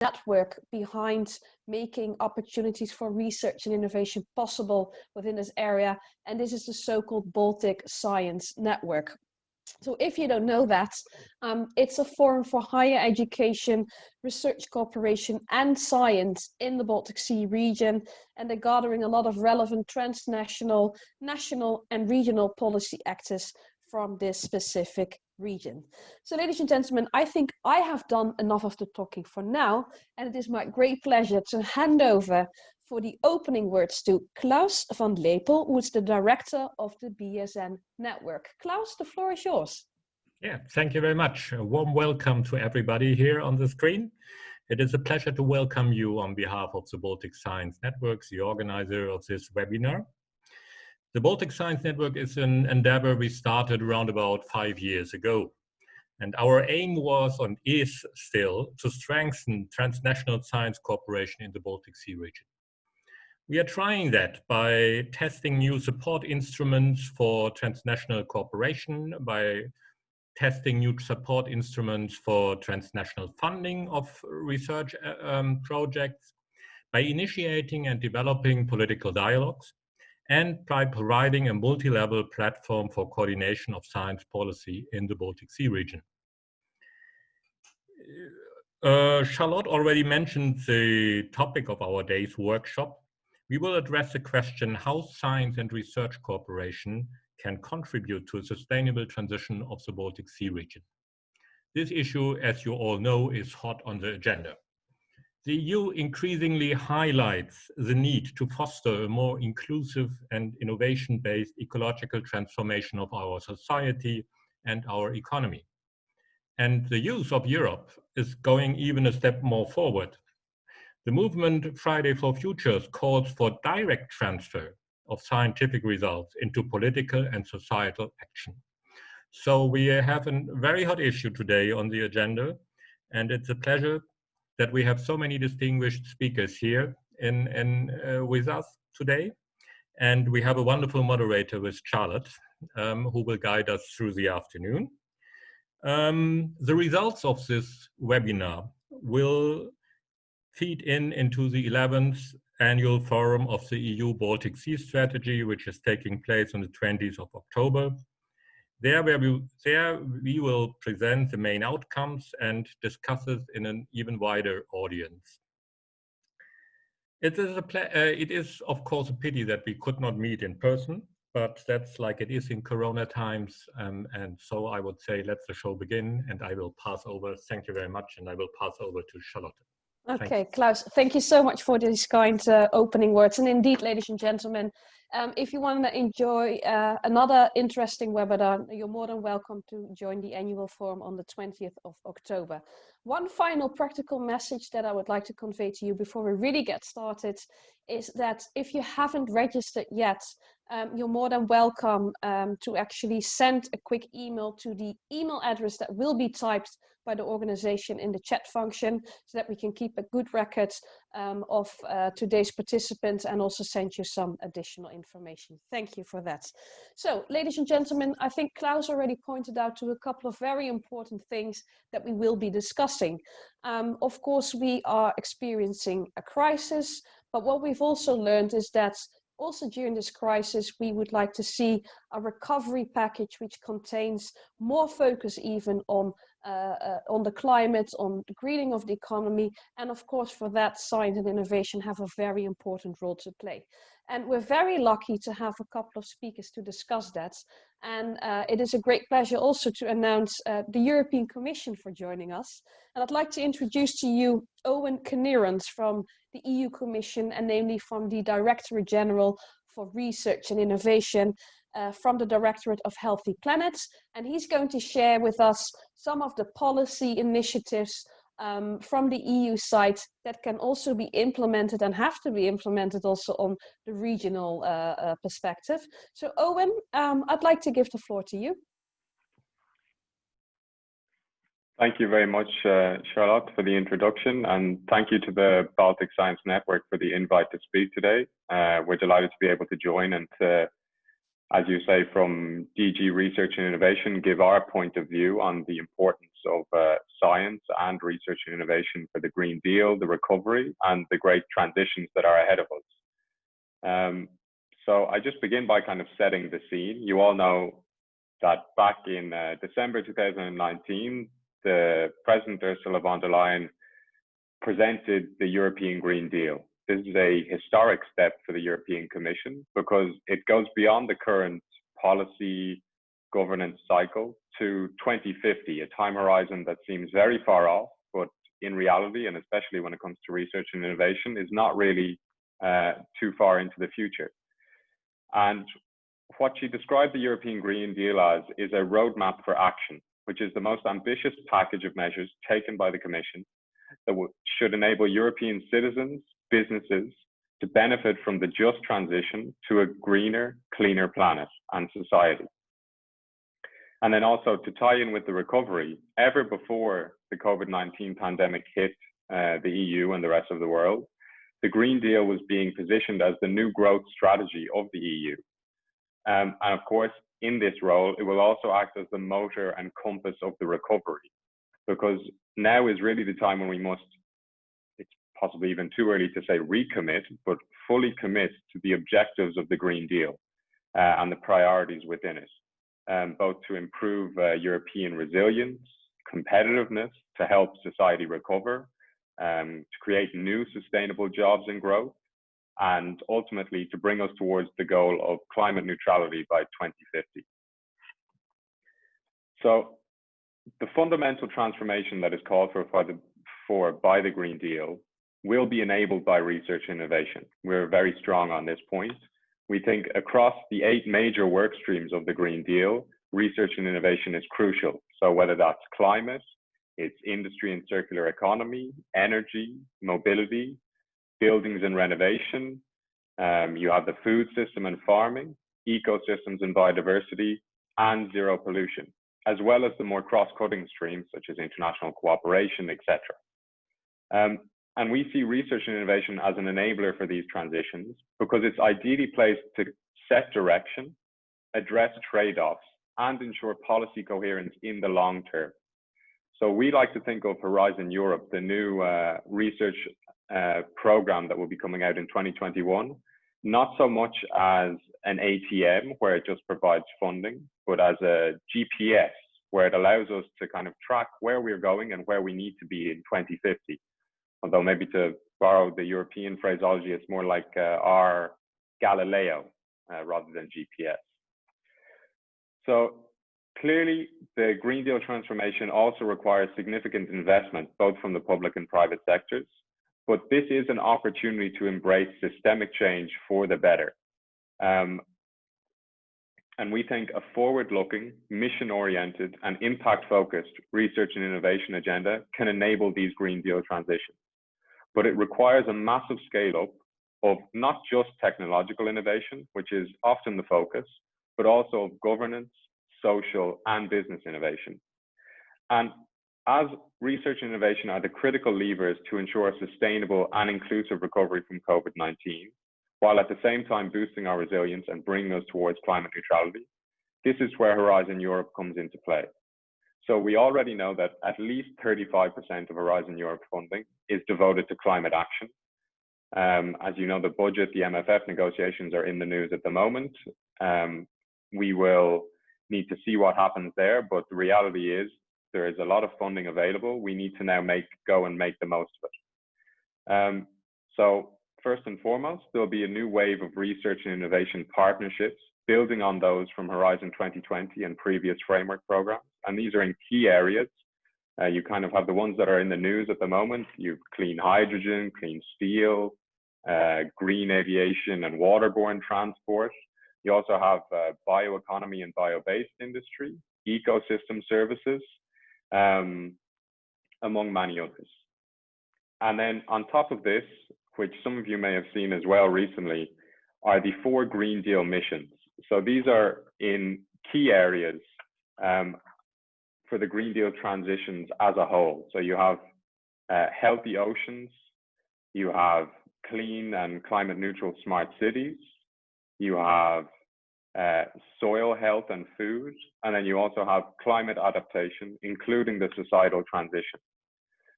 network behind making opportunities for research and innovation possible within this area, and this is the so-called Baltic Science Network. So if you don't know that, it's a forum for higher education, research cooperation and science in the Baltic Sea region, and they're gathering a lot of relevant transnational, national and regional policy actors from this specific region. So ladies and gentlemen, I think I have done enough of the talking for now, and it is my great pleasure to hand over for the opening words to Klaus van Lepel, who is the director of the BSN network. Klaus, the floor is yours. Yeah, thank you very much. A warm welcome to everybody here on the screen. It is a pleasure to welcome you on behalf of the Baltic Science Network, the organizer of this webinar. The Baltic Science Network is an endeavor we started around about 5 years ago. And our aim was and is still to strengthen transnational science cooperation in the Baltic Sea region. We are trying that by testing new support instruments for transnational cooperation, by testing new support instruments for transnational funding of research projects, by initiating and developing political dialogues, and by providing a multi-level platform for coordination of science policy in the Baltic Sea region. Charlotte already mentioned the topic of our day's workshop. We will address the question how science and research cooperation can contribute to a sustainable transition of the Baltic Sea region. This issue, as you all know, is hot on the agenda. The EU increasingly highlights the need to foster a more inclusive and innovation-based ecological transformation of our society and our economy. And the use of Europe is going even a step more forward. The movement Friday for Futures calls for direct transfer of scientific results into political and societal action. So we have a very hot issue today on the agenda, and it's a pleasure that we have so many distinguished speakers here with us today. And we have a wonderful moderator with Charlotte, who will guide us through the afternoon. The results of this webinar will feed into the 11th annual forum of the EU Baltic Sea Strategy, which is taking place on the 20th of October. There we will present the main outcomes and discuss it in an even wider audience. It is of course a pity that we could not meet in person, but that's like it is in Corona times. And so I would say, let the show begin, and I will pass over. Thank you very much. And I will pass over to Charlotte. Okay, Klaus, thank you so much for these kind opening words. And indeed, ladies and gentlemen, if you want to enjoy another interesting webinar, you're more than welcome to join the annual forum on the 20th of October. One final practical message that I would like to convey to you before we really get started is that if you haven't registered yet, you're more than welcome to actually send a quick email to the email address that will be typed by the organization in the chat function, so that we can keep a good record of today's participants and also send you some additional information. Thank you for that. So, ladies and gentlemen, I think Klaus already pointed out to a couple of very important things that we will be discussing. Of course, we are experiencing a crisis, but what we've also learned is that also during this crisis, we would like to see a recovery package which contains more focus even on the climate, on the greening of the economy, and of course for that science and innovation have a very important role to play. And we're very lucky to have a couple of speakers to discuss that. And it is a great pleasure also to announce the European Commission for joining us. And I'd like to introduce to you Owen Knerens from the EU Commission, and namely from the Directorate General for Research and Innovation from the Directorate of Healthy Planets. And he's going to share with us some of the policy initiatives from the EU side that can also be implemented and have to be implemented also on the regional perspective. So Owen, I'd like to give the floor to you. Thank you very much, Charlotte, for the introduction, and thank you to the Baltic Science Network for the invite to speak today. We're delighted to be able to join and to, as you say, from DG Research and Innovation, give our point of view on the importance of science and research and innovation for the Green Deal, the recovery, and the great transitions that are ahead of us. So I just begin by kind of setting the scene. You all know that back in December 2019, the President Ursula von der Leyen presented the European Green Deal. This is a historic step for the European Commission because it goes beyond the current policy governance cycle to 2050, a time horizon that seems very far off, but in reality, and especially when it comes to research and innovation, is not really too far into the future. And what she described the European Green Deal as is a roadmap for action, which is the most ambitious package of measures taken by the Commission that should enable European citizens, businesses to benefit from the just transition to a greener, cleaner planet and society. And then also to tie in with the recovery, ever before the COVID-19 pandemic hit the EU and the rest of the world, the Green Deal was being positioned as the new growth strategy of the EU. And of course, in this role, it will also act as the motor and compass of the recovery, because now is really the time when we must, it's possibly even too early to say recommit, but fully commit to the objectives of the Green Deal and the priorities within it, both to improve European resilience, competitiveness, to help society recover, to create new sustainable jobs and growth, and ultimately to bring us towards the goal of climate neutrality by 2050. So the fundamental transformation that is called for by the Green Deal will be enabled by research and innovation. We're very strong on this point. We think across the 8 major work streams of the Green Deal, research and innovation is crucial. So whether that's climate, it's industry and circular economy, energy, mobility, buildings and renovation, you have the food system and farming, ecosystems and biodiversity, and zero pollution, as well as the more cross-cutting streams such as international cooperation, etc. And we see research and innovation as an enabler for these transitions because it's ideally placed to set direction, address trade-offs, and ensure policy coherence in the long term. So we like to think of Horizon Europe, the new research program that will be coming out in 2021, not so much as an ATM where it just provides funding, but as a GPS where it allows us to kind of track where we're going and where we need to be in 2050. Although maybe to borrow the European phraseology, it's more like our Galileo rather than GPS. So clearly, the Green Deal transformation also requires significant investment, both from the public and private sectors. But this is an opportunity to embrace systemic change for the better. And we think a forward-looking, mission-oriented, and impact-focused research and innovation agenda can enable these Green Deal transitions. But it requires a massive scale-up of not just technological innovation, which is often the focus, but also of governance, social, and business innovation. And as research and innovation are the critical levers to ensure a sustainable and inclusive recovery from COVID-19, while at the same time boosting our resilience and bringing us towards climate neutrality, this is where Horizon Europe comes into play. So we already know that at least 35% of Horizon Europe funding is devoted to climate action. As you know, the budget, the MFF negotiations are in the news at the moment. We will need to see what happens there, but the reality is there is a lot of funding available. We need to now go and make the most of it. So first and foremost, there'll be a new wave of research and innovation partnerships, building on those from Horizon 2020 and previous framework programs. And these are in key areas. You kind of have the ones that are in the news at the moment. You've clean hydrogen, clean steel, green aviation and waterborne transport. You also have bioeconomy and bio-based industry, ecosystem services, among many others. And then on top of this, which some of you may have seen as well recently, are the 4 Green Deal missions. So these are in key areas for the Green Deal transitions as a whole. So you have healthy oceans, you have clean and climate neutral smart cities, you have soil health and food, and then you also have climate adaptation, including the societal transition.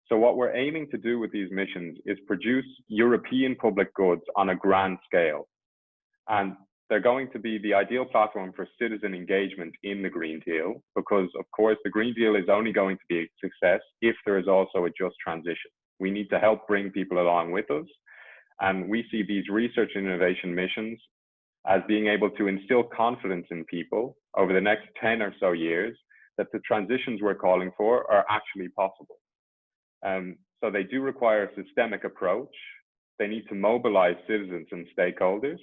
So what we're aiming to do with these missions is produce European public goods on a grand scale. And they're going to be the ideal platform for citizen engagement in the Green Deal, because of course the Green Deal is only going to be a success if there is also a just transition. We need to help bring people along with us. And we see these research and innovation missions as being able to instill confidence in people over the next 10 or so years that the transitions we're calling for are actually possible. So they do require a systemic approach. They need to mobilize citizens and stakeholders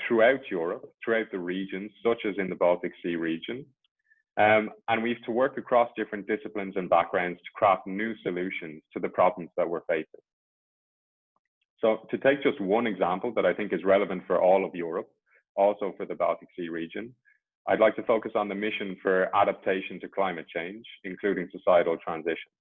throughout Europe, throughout the regions, such as in the Baltic Sea region. And we have to work across different disciplines and backgrounds to craft new solutions to the problems that we're facing. So to take just one example that I think is relevant for all of Europe, also for the Baltic Sea region, I'd like to focus on the mission for adaptation to climate change, including societal transition.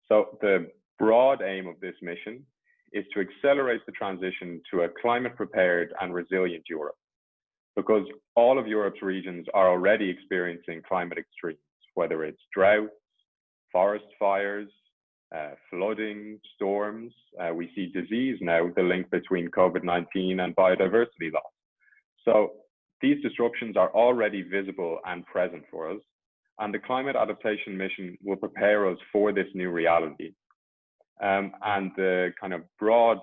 So the broad aim of this mission is to accelerate the transition to a climate prepared and resilient Europe, because all of Europe's regions are already experiencing climate extremes, whether it's droughts, forest fires, flooding, storms. We see disease now, the link between COVID-19 and biodiversity loss. So these disruptions are already visible and present for us, and the climate adaptation mission will prepare us for this new reality. And the kind of broad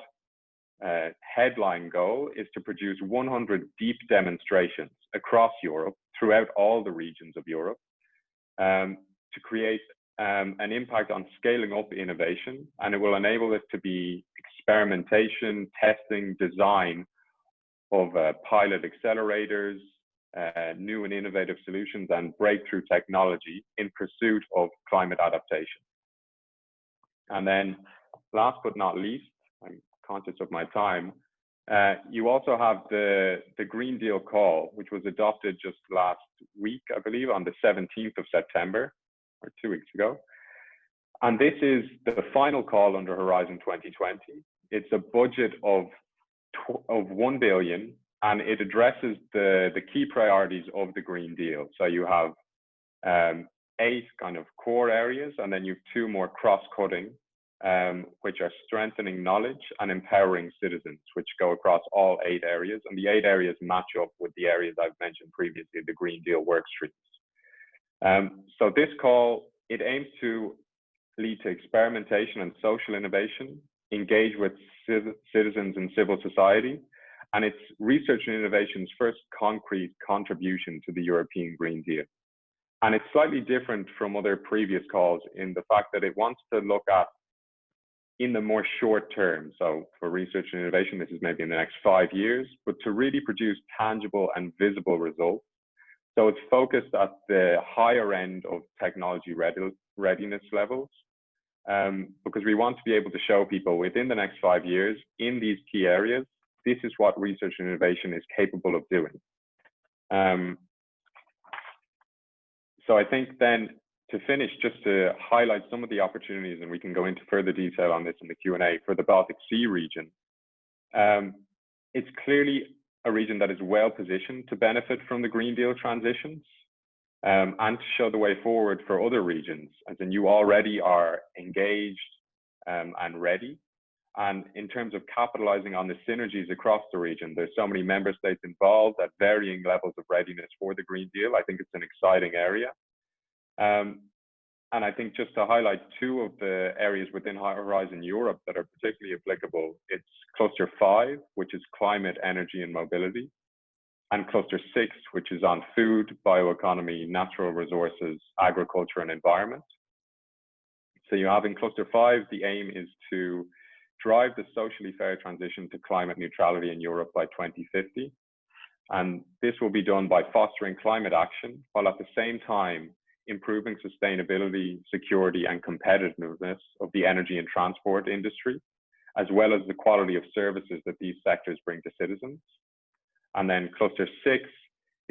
headline goal is to produce 100 deep demonstrations across Europe, throughout all the regions of Europe, to create an impact on scaling up innovation, and it will enable it to be experimentation, testing, design of pilot accelerators, new and innovative solutions, and breakthrough technology in pursuit of climate adaptation. And then last but not least, I'm conscious of my time, you also have the Green Deal call, which was adopted just last week, I believe, on the 17th of September, or 2 weeks ago. And this is the final call under Horizon 2020. It's a budget of 1 billion, and it addresses the key priorities of the Green Deal. So you have 8 kind of core areas, and then you have 2 more cross-cutting, which are strengthening knowledge and empowering citizens, which go across all 8 areas. And the 8 areas match up with the areas I've mentioned previously, the Green Deal work streams. So this call, it aims to lead to experimentation and social innovation, engage with citizens and civil society, and it's research and innovation's first concrete contribution to the European Green Deal. And it's slightly different from other previous calls in the fact that it wants to look at in the more short term. So for research and innovation, this is maybe in the next 5 years, but to really produce tangible and visible results. So it's focused at the higher end of technology readiness levels, because we want to be able to show people within the next 5 years in these key areas, this is what research and innovation is capable of doing. So I think then to finish, just to highlight some of the opportunities, and we can go into further detail on this in the Q&A, for the Baltic Sea region. It's clearly a region that is well positioned to benefit from the Green Deal transitions, and to show the way forward for other regions, as in you already are engaged and ready. And in terms of capitalizing on the synergies across the region, there's so many member states involved at varying levels of readiness for the Green Deal. I think it's an exciting area. And I think just to highlight 2 of the areas within Horizon Europe that are particularly applicable, it's Cluster 5, which is climate, energy, and mobility, and Cluster 6, which is on food, bioeconomy, natural resources, agriculture, and environment. So you have in Cluster 5, the aim is to drive the socially fair transition to climate neutrality in Europe by 2050. And this will be done by fostering climate action, while at the same time improving sustainability, security, and competitiveness of the energy and transport industry, as well as the quality of services that these sectors bring to citizens. And then Cluster 6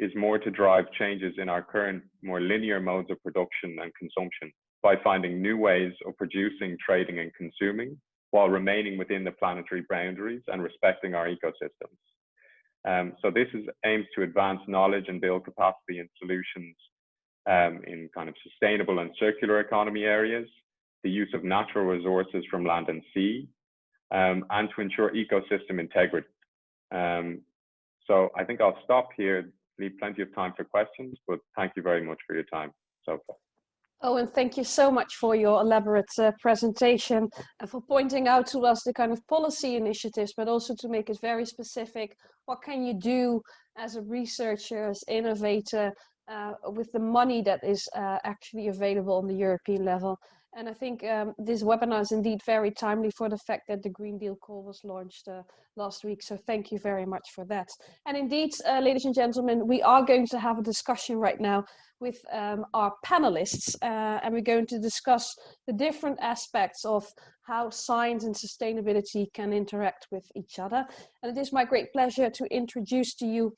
is more to drive changes in our current more linear modes of production and consumption by finding new ways of producing, trading, and consuming, while remaining within the planetary boundaries and respecting our ecosystems. So this aims to advance knowledge and build capacity and solutions in kind of sustainable and circular economy areas, the use of natural resources from land and sea, and to ensure ecosystem integrity. So I think I'll stop here, leave plenty of time for questions, but thank you very much for your time so far. Owen, thank you so much for your elaborate presentation and for pointing out to us the kind of policy initiatives, but also to make it very specific. What can you do as a researcher, as innovator, with the money that is actually available on the European level? And I think this webinar is indeed very timely for the fact that the Green Deal call was launched last week. So thank you very much for that. And indeed, ladies and gentlemen, we are going to have a discussion right now with our panelists, and we're going to discuss the different aspects of how science and sustainability can interact with each other. And it is my great pleasure to introduce to you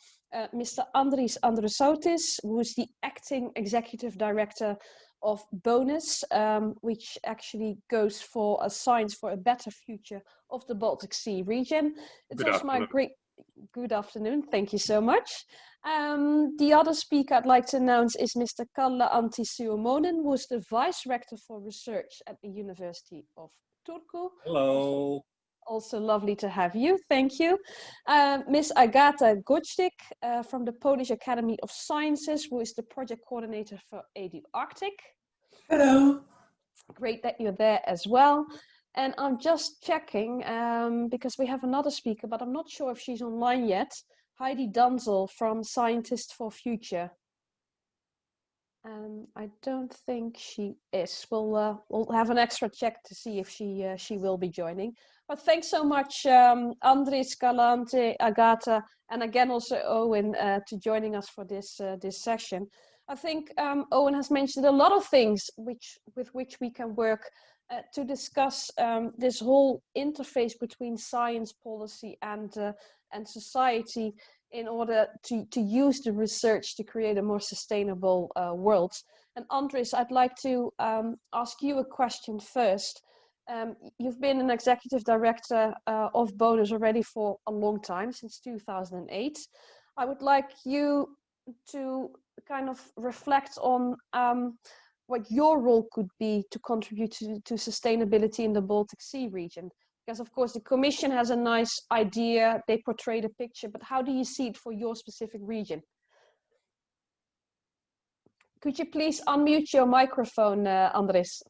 Mr. Andris Androusoutis, who is the Acting Executive Director of BONUS, which actually goes for a Science for a Better Future of the Baltic Sea region. It's also my great good afternoon. Thank you so much. The other speaker I'd like to announce is Mr. Kalle Antti Suomonen, who is the Vice Rector for Research at the University of Turku. Hello. Also lovely to have you. Thank you. Ms. Agata Gojdik from the Polish Academy of Sciences, who is the project coordinator for AD Arctic. Hello. Great that you're there as well. And I'm just checking because we have another speaker, but I'm not sure if she's online yet. Heidi Danzel from Scientists for Future. I don't think she is. We'll have an extra check to see if she will be joining. But thanks so much, Andris, Galante, Agata, and again also Owen to joining us for this session. I think Owen has mentioned a lot of things with which we can work to discuss this whole interface between science, policy, and society in order to use the research to create a more sustainable world. And Andris, I'd like to ask you a question first. You've been an executive director of BONUS already for a long time, since 2008. I would like you to kind of reflect on what your role could be to contribute to sustainability in the Baltic Sea region. Because of course the Commission has a nice idea, they portray the picture, but how do you see it for your specific region? Could you please unmute your microphone, Andris?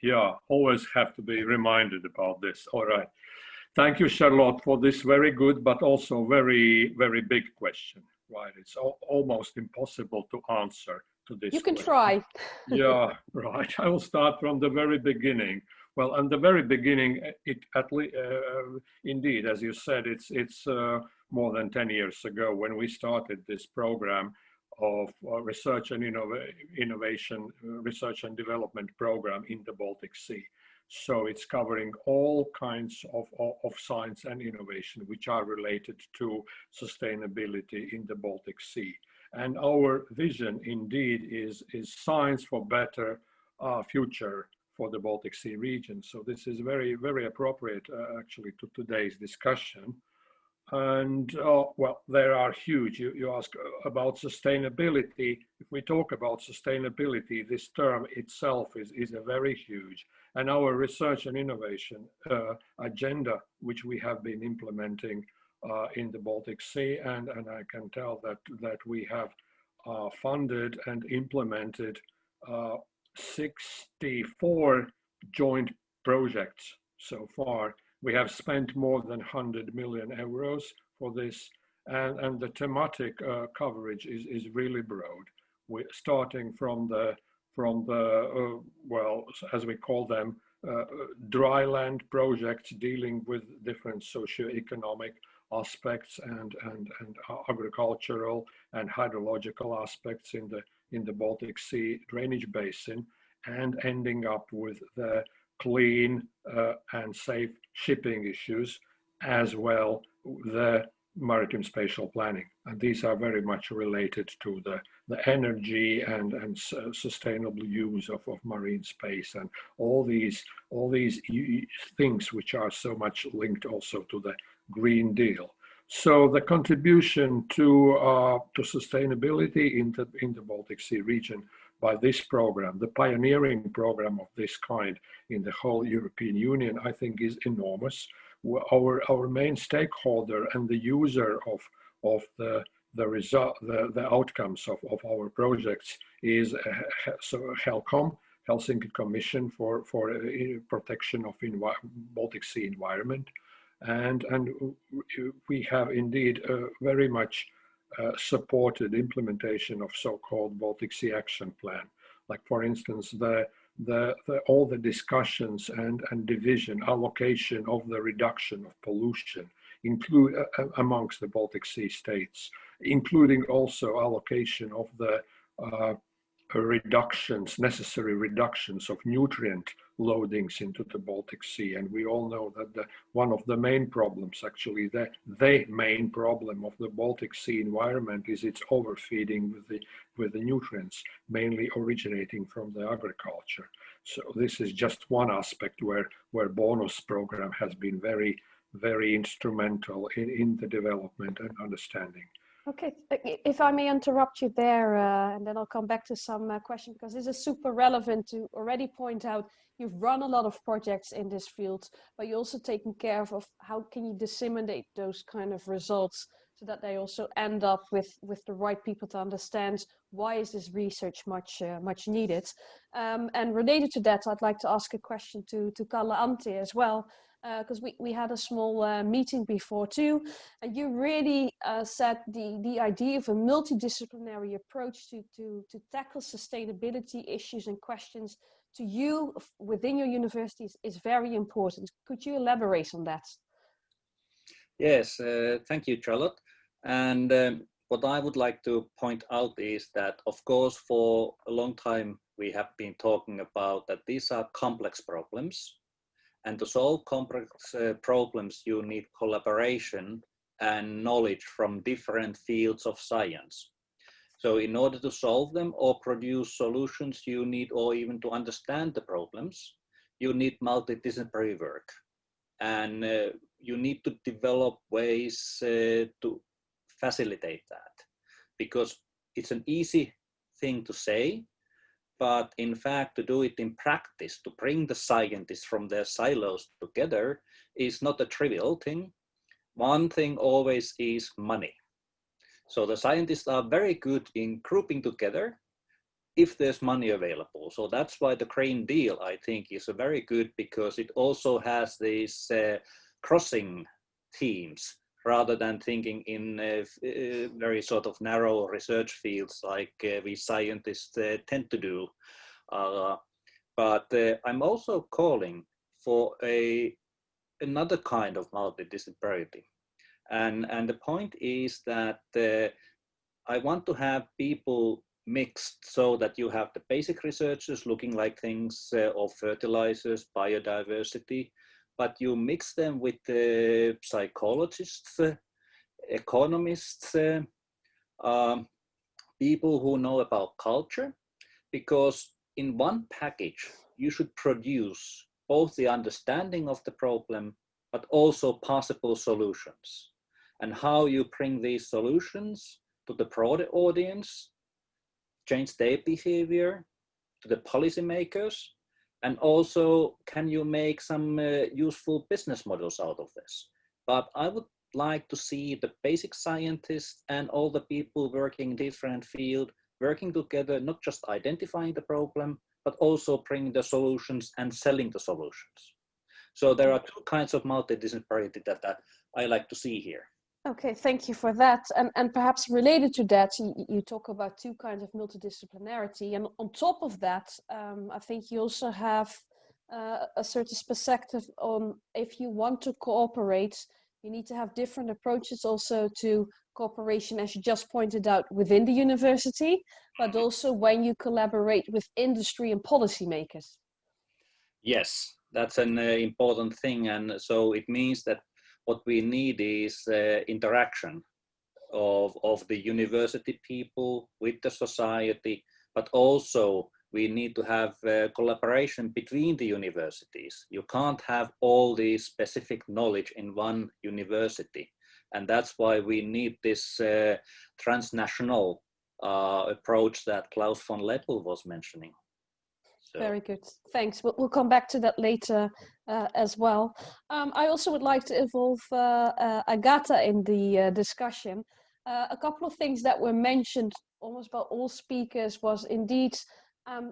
Yeah, always have to be reminded about this. All right. Thank you, Charlotte, for this very good, but also very, very big question. Right, it's almost impossible to answer to this. You can question. try. Yeah, right. I will start from the very beginning. Well, in the very beginning, indeed, as you said, it's more than 10 years ago when we started this program of research and innovation, research and development program in the Baltic Sea. So it's covering all kinds of science and innovation which are related to sustainability in the Baltic Sea. And our vision indeed is science for better future for the Baltic Sea region. So this is very, very appropriate actually to today's discussion. And well, there are huge, you ask about sustainability. If we talk about sustainability, this term itself is a very huge. And our research and innovation agenda, which we have been implementing in the Baltic Sea, and I can tell that we have funded and implemented 64 joint projects so far. We have spent more than 100 million euros for this, and the thematic coverage is really broad. We're starting from the well, as we call them, dry land projects dealing with different socio-economic aspects and agricultural and hydrological aspects in the Baltic Sea drainage basin, and ending up with the clean and safe shipping issues, as well the maritime spatial planning. And these are very much related to the energy and sustainable use of marine space, and all these things which are so much linked also to the Green Deal. So the contribution to sustainability in the Baltic Sea region by this program, the pioneering program of this kind in the whole European Union, I think is enormous. Our main stakeholder and the user of the result, the outcomes of our projects is so HELCOM, Helsinki Commission for Protection of Baltic Sea Environment. And we have indeed very much supported implementation of so-called Baltic Sea Action Plan. Like for instance, all the discussions and division, allocation of the reduction of pollution include amongst the Baltic Sea states, including also allocation of the necessary reductions of nutrient loadings into the Baltic Sea. And we all know that one of the main problems, actually the main problem of the Baltic Sea environment is its overfeeding with the nutrients, mainly originating from the agriculture. So this is just one aspect where bonus program has been very, very instrumental in the development and understanding. Okay, if I may interrupt you there, and then I'll come back to some questions, because this is super relevant to already point out you've run a lot of projects in this field, but you're also taking care of how can you disseminate those kind of results so that they also end up with the right people to understand why is this research much needed. And related to that, I'd like to ask a question to Kalle Antti as well. Because we had a small meeting before too, and you really said the idea of a multidisciplinary approach to tackle sustainability issues and questions to you within your universities is very important. Could you elaborate on that? Yes, thank you, Charlotte. And what I would like to point out is that, of course, for a long time we have been talking about that these are complex problems. And to solve complex problems, you need collaboration and knowledge from different fields of science. So in order to solve them or produce solutions, you need, or even to understand the problems, you need multidisciplinary work. And you need to develop ways to facilitate that. Because it's an easy thing to say, but in fact, to do it in practice, to bring the scientists from their silos together is not a trivial thing. One thing always is money. So the scientists are very good in grouping together if there's money available. So that's why the Green Deal, I think, is very good, because it also has these crossing themes, rather than thinking in very sort of narrow research fields like we scientists tend to do. But I'm also calling for another kind of multidisciplinarity. And the point is that I want to have people mixed so that you have the basic researchers looking like things of fertilizers, biodiversity, but you mix them with psychologists, economists, people who know about culture, because in one package, you should produce both the understanding of the problem, but also possible solutions. And how you bring these solutions to the broader audience, change their behavior, to the policymakers, and also, can you make some useful business models out of this? But I would like to see the basic scientists and all the people working in different fields working together, not just identifying the problem, but also bringing the solutions and selling the solutions. So there are two kinds of multidisciplinarity that I like to see here. Okay, thank you for that. And perhaps related to that, you talk about two kinds of multidisciplinarity. And on top of that, I think you also have a certain perspective on if you want to cooperate, you need to have different approaches also to cooperation, as you just pointed out, within the university, but also when you collaborate with industry and policymakers. Yes, that's an important thing. And so it means that what we need is interaction of the university people with the society, but also we need to have collaboration between the universities. You can't have all the specific knowledge in one university. And that's why we need this transnational approach that Klaus von Lepel was mentioning. So. Very good, thanks. We'll come back to that later as well. I also would like to involve Agata in the discussion. A couple of things that were mentioned almost by all speakers was indeed,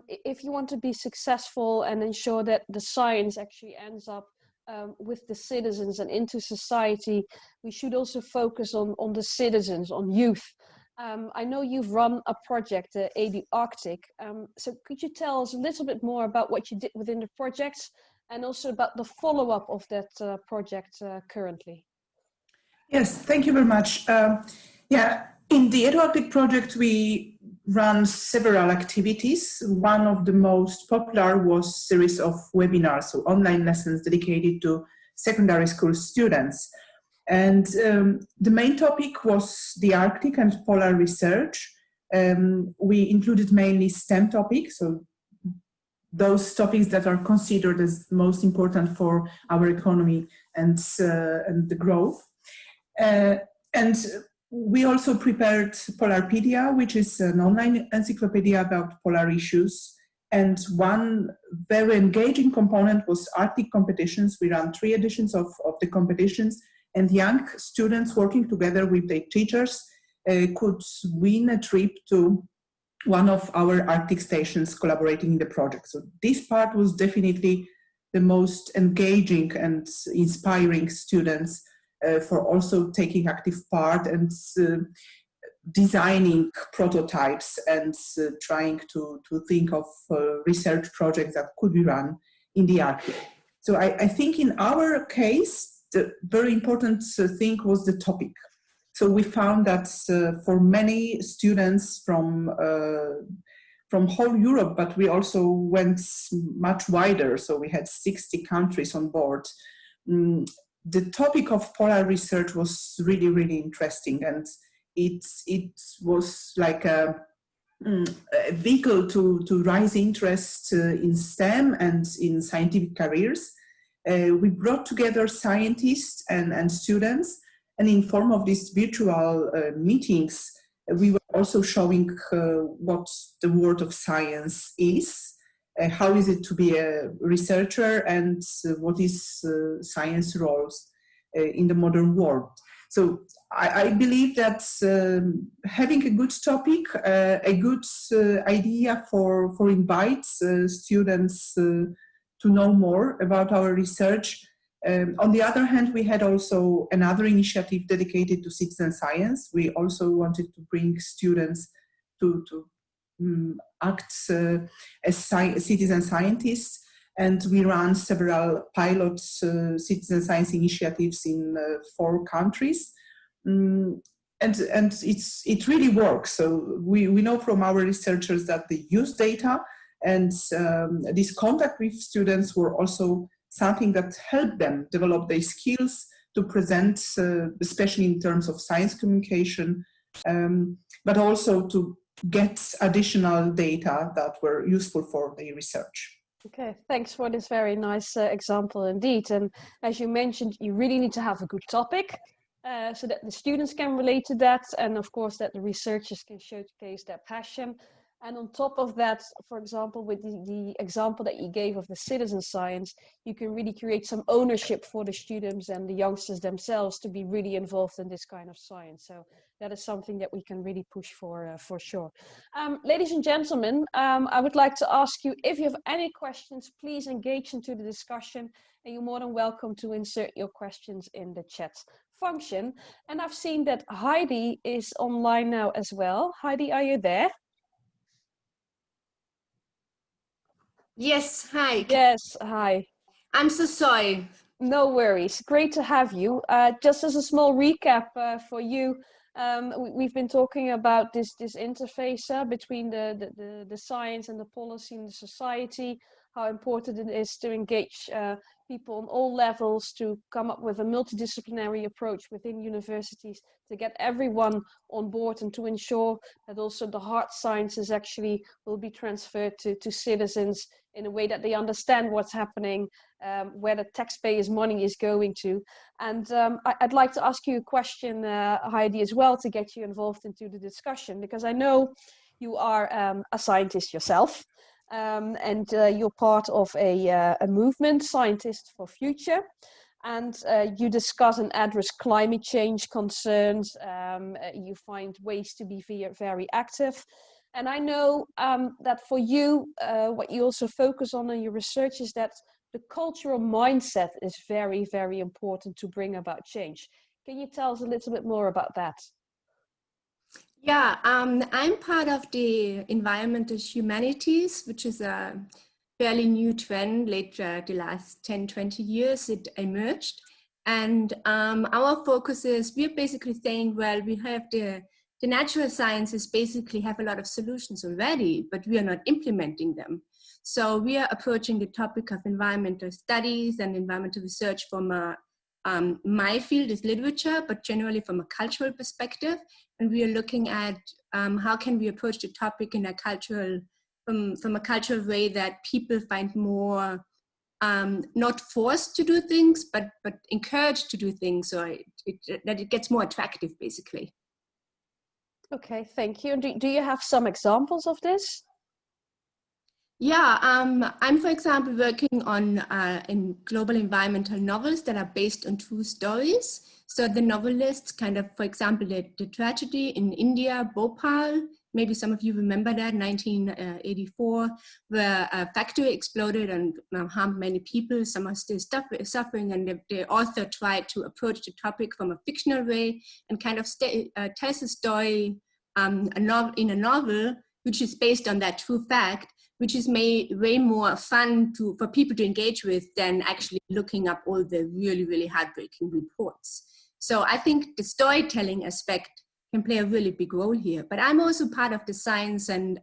if you want to be successful and ensure that the science actually ends up with the citizens and into society, we should also focus on the citizens, on youth. I know you've run a project, AD Arctic. So could you tell us a little bit more about what you did within the project and also about the follow-up of that project currently? Yes, thank you very much. Yeah, in the AD Arctic project, we run several activities. One of the most popular was a series of webinars, so online lessons dedicated to secondary school students. And the main topic was the Arctic and polar research. We included mainly STEM topics, so those topics that are considered as most important for our economy and the growth. And we also prepared Polarpedia, which is an online encyclopedia about polar issues. And one very engaging component was Arctic competitions. We ran 3 editions of the competitions, and young students working together with their teachers could win a trip to one of our Arctic stations collaborating in the project. So this part was definitely the most engaging and inspiring students for also taking active part and designing prototypes and trying to think of research projects that could be run in the Arctic. So I think in our case, the very important thing was the topic. So we found that for many students from whole Europe, but we also went much wider, so we had 60 countries on board. The topic of polar research was really, really interesting, and it was like a vehicle to raise interest in STEM and in scientific careers. We brought together scientists and students, and in form of these virtual meetings, we were also showing what the world of science is, how is it to be a researcher, and what is science roles in the modern world. So I believe that having a good topic, a good idea for invite students to know more about our research. On the other hand, we had also another initiative dedicated to citizen science. We also wanted to bring students to act as citizen scientists, and we ran several pilot citizen science initiatives in 4 countries. And it really works. So we know from our researchers that they use data, and this contact with students were also something that helped them develop their skills to present, especially in terms of science communication, but also to get additional data that were useful for their research. Okay, thanks for this very nice example indeed. And as you mentioned, you really need to have a good topic so that the students can relate to that, and of course that the researchers can showcase their passion. And on top of that, for example, with the example that you gave of the citizen science, you can really create some ownership for the students and the youngsters themselves to be really involved in this kind of science. So that is something that we can really push for sure. Ladies and gentlemen, I would like to ask you, if you have any questions, please engage into the discussion, and you're more than welcome to insert your questions in the chat function. And I've seen that Heidi is online now as well. Heidi, are you there? Yes, hi. Yes, hi. I'm so sorry. No worries. Great to have you. Just as a small recap for you, we've been talking about this interface between the science and the policy and the society. how important it is to engage people on all levels, to come up with a multidisciplinary approach within universities, to get everyone on board, and to ensure that also the hard sciences actually will be transferred to citizens in a way that they understand what's happening, where the taxpayers' money is going to. And I'd like to ask you a question, Heidi, as well, to get you involved into the discussion, because I know you are a scientist yourself. And you're part of a movement, Scientists for Future, and you discuss and address climate change concerns. You find ways to be very active. And I know that for you, what you also focus on in your research is that the cultural mindset is very, very important to bring about change. Can you tell us a little bit more about that? Yeah, I'm part of the environmental humanities, which is a fairly new trend. Late the last 10, 20 years, it emerged. And our focus is, we're basically saying, well, we have the natural sciences basically have a lot of solutions already, but we are not implementing them. So we are approaching the topic of environmental studies and environmental research from my field is literature, but generally from a cultural perspective. And we are looking at how can we approach the topic in a cultural, from a cultural way that people find more not forced to do things, but encouraged to do things, so that it gets more attractive, basically. Okay, thank you. Do you have some examples of this? Yeah, I'm, for example, working on in global environmental novels that are based on true stories. So the novelists kind of, for example, the tragedy in India, Bhopal, maybe some of you remember that, 1984, where a factory exploded and harmed many people. Some are still suffering, and the author tried to approach the topic from a fictional way and kind of tells a story in a novel, which is based on that true fact, which is way more fun for people to engage with than actually looking up all the really, really heartbreaking reports. So I think the storytelling aspect can play a really big role here. But I'm also part of the science and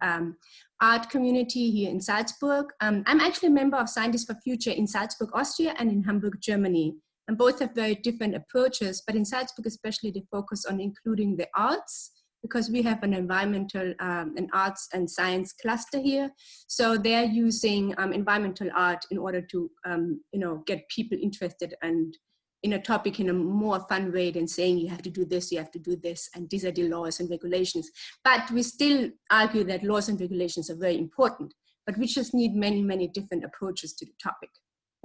art community here in Salzburg. I'm actually a member of Scientists for Future in Salzburg, Austria, and in Hamburg, Germany. And both have very different approaches, but in Salzburg especially, they focus on including the arts, because we have an environmental and arts and science cluster here. So they're using environmental art in order to get people interested and in a topic in a more fun way than saying you have to do this, you have to do this, and these are the laws and regulations. But we still argue that laws and regulations are very important, but we just need many, many different approaches to the topic.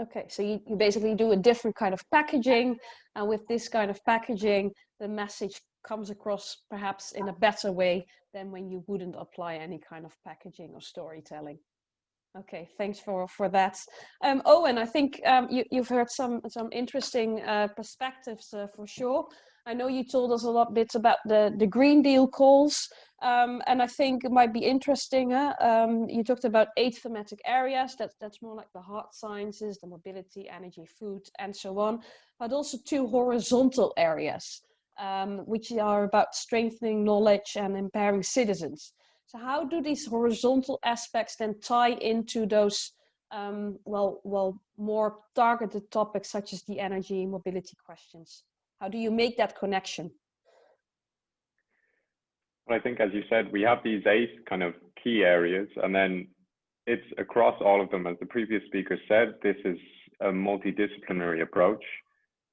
Okay, so you basically do a different kind of packaging, and with this kind of packaging, the message comes across perhaps in a better way than when you wouldn't apply any kind of packaging or storytelling. Okay, thanks for that. Owen, I think you've heard some interesting perspectives for sure. I know you told us a lot bits about the Green Deal calls, and I think it might be interesting. You talked about 8 thematic areas. That's more like the hard sciences, the mobility, energy, food, and so on. But also 2 horizontal areas, which are about strengthening knowledge and empowering citizens. So how do these horizontal aspects then tie into those, more targeted topics such as the energy and mobility questions? How do you make that connection? Well, I think, as you said, we have these 8 kind of key areas, and then it's across all of them. As the previous speaker said, this is a multidisciplinary approach.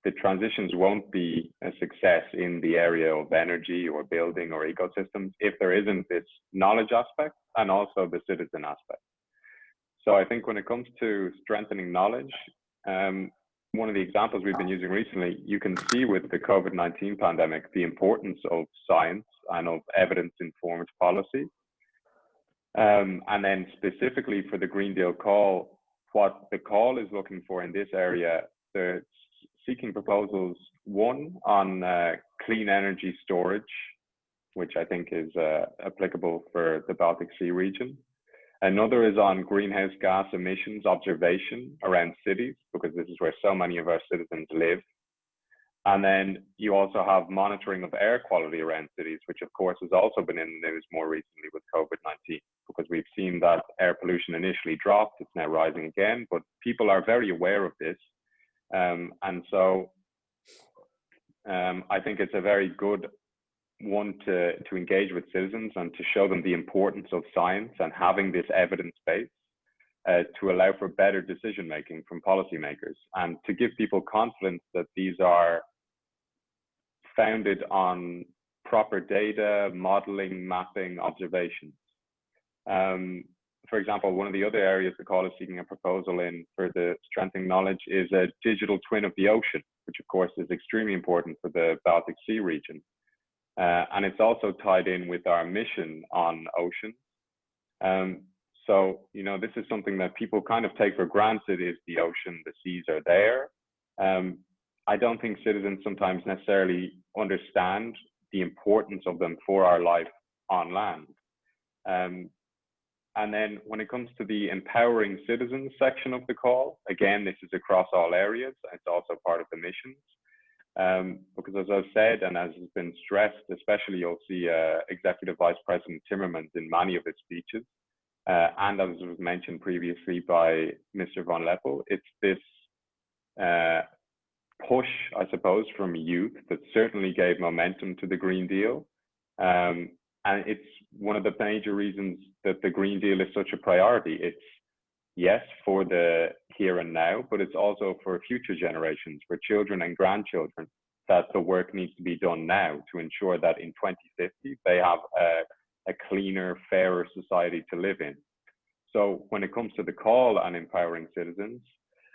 The transitions won't be a success in the area of energy or building or ecosystems if there isn't this knowledge aspect and also the citizen aspect. So I think when it comes to strengthening knowledge, one of the examples we've been using recently, you can see with the COVID-19 pandemic, the importance of science and of evidence-informed policy. And then specifically for the Green Deal call, what the call is looking for in this area, they're seeking proposals, one on clean energy storage, which I think is applicable for the Baltic Sea region. Another is on greenhouse gas emissions observation around cities, because this is where so many of our citizens live. And then you also have monitoring of air quality around cities, which of course has also been in the news more recently with COVID-19, because we've seen that air pollution initially dropped, it's now rising again, but people are very aware of this. And so I think it's a very good one to engage with citizens and to show them the importance of science and having this evidence base to allow for better decision making from policymakers, and to give people confidence that these are founded on proper data, modeling, mapping, observations. For example, one of the other areas the call is seeking a proposal in for the strengthening knowledge is a digital twin of the ocean, which of course is extremely important for the Baltic Sea region. And it's also tied in with our mission on oceans. So, you know, this is something that people kind of take for granted, is the ocean, the seas are there. I don't think citizens sometimes necessarily understand the importance of them for our life on land. And then when it comes to the empowering citizens section of the call, again, this is across all areas. It's also part of the missions. Because as I've said, and as has been stressed, especially you'll see Executive Vice President Timmermans in many of his speeches, and as was mentioned previously by Mr. Von Leppel, it's this push, I suppose, from youth that certainly gave momentum to the Green Deal. And it's one of the major reasons that the Green Deal is such a priority. It's, yes, for the here and now, but it's also for future generations, for children and grandchildren, that the work needs to be done now to ensure that in 2050 they have a cleaner, fairer society to live in. So when it comes to the call on empowering citizens,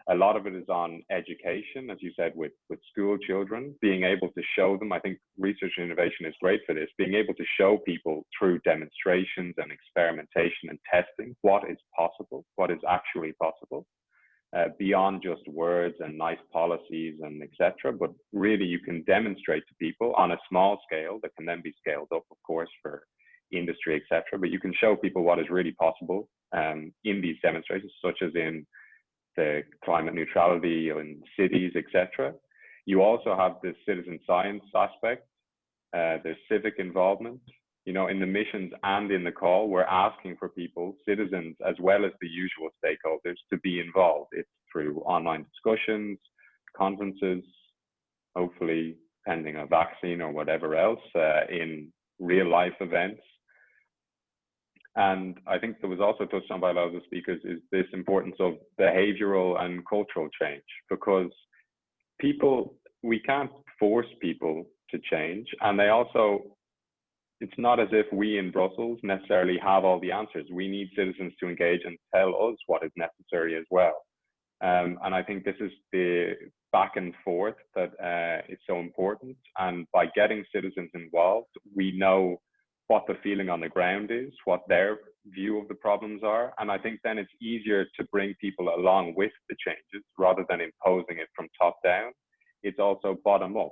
a lot of it is on education, as you said, with school children, being able to show them. I think research and innovation is great for this, being able to show people through demonstrations and experimentation and testing what is possible, what is actually possible, beyond just words and nice policies and etc. But really you can demonstrate to people on a small scale that can then be scaled up, of course, for industry, etc. But you can show people what is really possible in these demonstrations, such as in the climate neutrality in cities, etc. You also have the citizen science aspect, the civic involvement. You know, in the missions and in the call, we're asking for people, citizens, as well as the usual stakeholders, to be involved. It's through online discussions, conferences, hopefully pending a vaccine or whatever else, in real life events. And I think there was also touched on by a lot of the speakers is this importance of behavioral and cultural change, because people, we can't force people to change. And they also, it's not as if we in Brussels necessarily have all the answers. We need citizens to engage and tell us what is necessary as well. And I think this is the back and forth that is so important. And by getting citizens involved, we know what the feeling on the ground is, what their view of the problems are. And I think then it's easier to bring people along with the changes rather than imposing it from top down. It's also bottom up.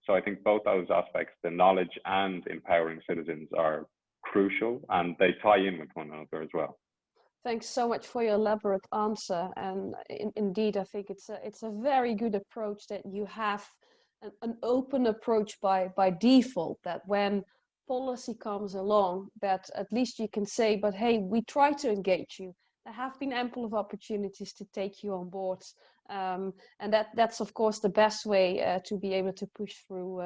So I think both those aspects, the knowledge and empowering citizens, are crucial, and they tie in with one another as well. Thanks so much for your elaborate answer. And indeed, I think it's a very good approach that you have an open approach by default, that when policy comes along, that at least you can say, but hey, we try to engage you. There have been ample of opportunities to take you on board. And that's of course the best way to be able to push through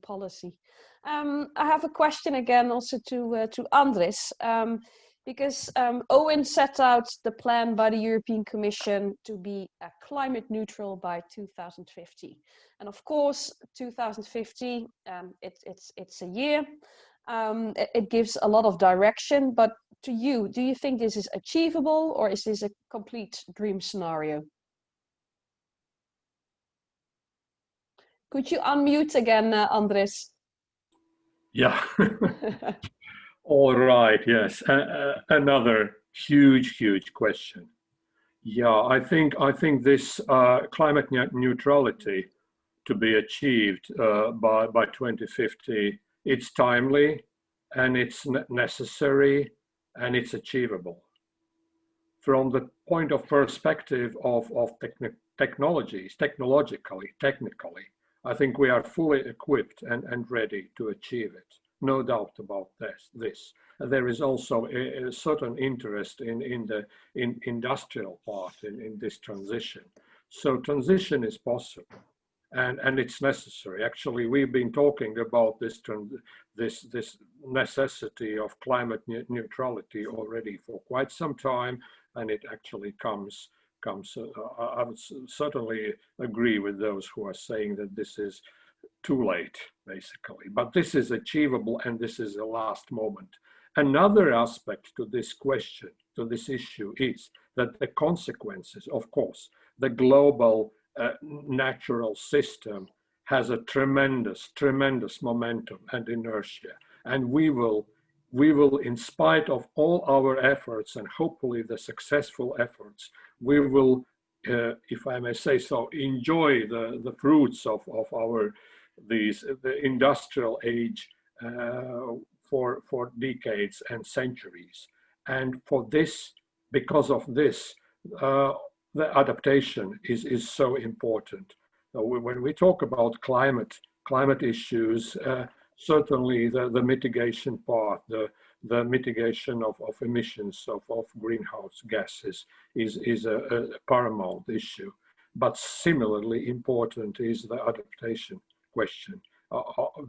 policy. I have a question again also to Andris, because Owen set out the plan by the European Commission to be climate neutral by 2050. And of course, 2050, it's a year. It gives a lot of direction, but to you, do you think this is achievable, or is this a complete dream scenario? Could you unmute again, Andris? Yeah. All right. Yes. Another huge question. Yeah, I think this climate neutrality to be achieved by 2050, it's timely and it's necessary and it's achievable. From the point of perspective of technologically, technically, I think we are fully equipped and ready to achieve it. No doubt about this. There is also a certain interest in the industrial part in this transition. So transition is possible, and it's necessary. Actually, we've been talking about this necessity of climate neutrality already for quite some time, and it actually comes. I would certainly agree with those who are saying that this is too late, basically. But this is achievable, and this is the last moment. Another aspect to this question, to this issue, is that the consequences, of course, the global natural system has a tremendous momentum and inertia. And we will, in spite of all our efforts, and hopefully the successful efforts, we will, if I may say so, enjoy the fruits of the industrial age for decades and centuries. And for this, because of this, the adaptation is so important. When we talk about climate issues, certainly the mitigation part, the mitigation of emissions of greenhouse gases is a paramount issue. But similarly important is the adaptation question.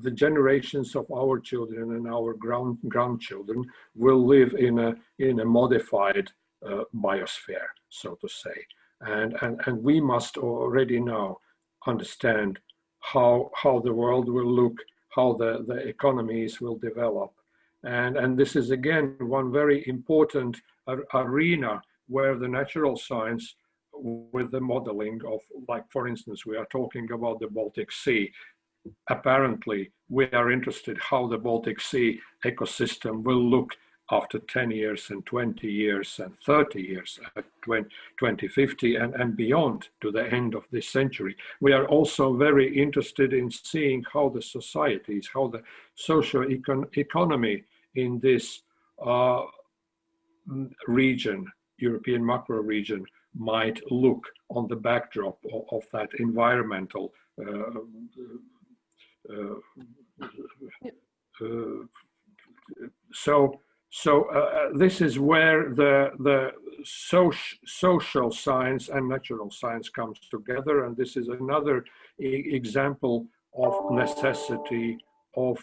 The generations of our children and our grandchildren will live in a modified biosphere, so to say, and we must already now understand how the world will look, how the economies will develop, and this is again one very important arena where the natural science, with the modeling of, like for instance, we are talking about the Baltic Sea. Apparently, we are interested how the Baltic Sea ecosystem will look after 10 years and 20 years and 30 years at 2050 and beyond to the end of this century. We are also very interested in seeing how the societies, how the socio-economy in this region, European macro region, might look on the backdrop of that environmental this is where the social science and natural science comes together, and this is another example of necessity of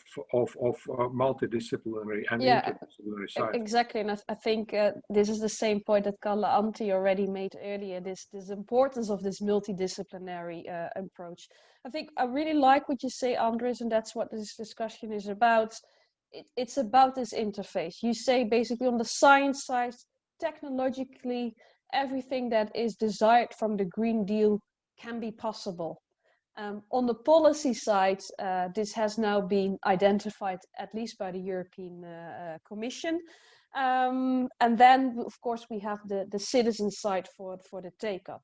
multidisciplinary and interdisciplinary science. Exactly, and I think this is the same point that Kalle Antti already made earlier, this importance of this multidisciplinary approach. I think I really like what you say, Andres, and that's what this discussion is about. It's about this interface. You say basically on the science side, technologically, everything that is desired from the Green Deal can be possible. On the policy side, this has now been identified, at least by the European Commission. And then, of course, we have the citizen side for the take-up.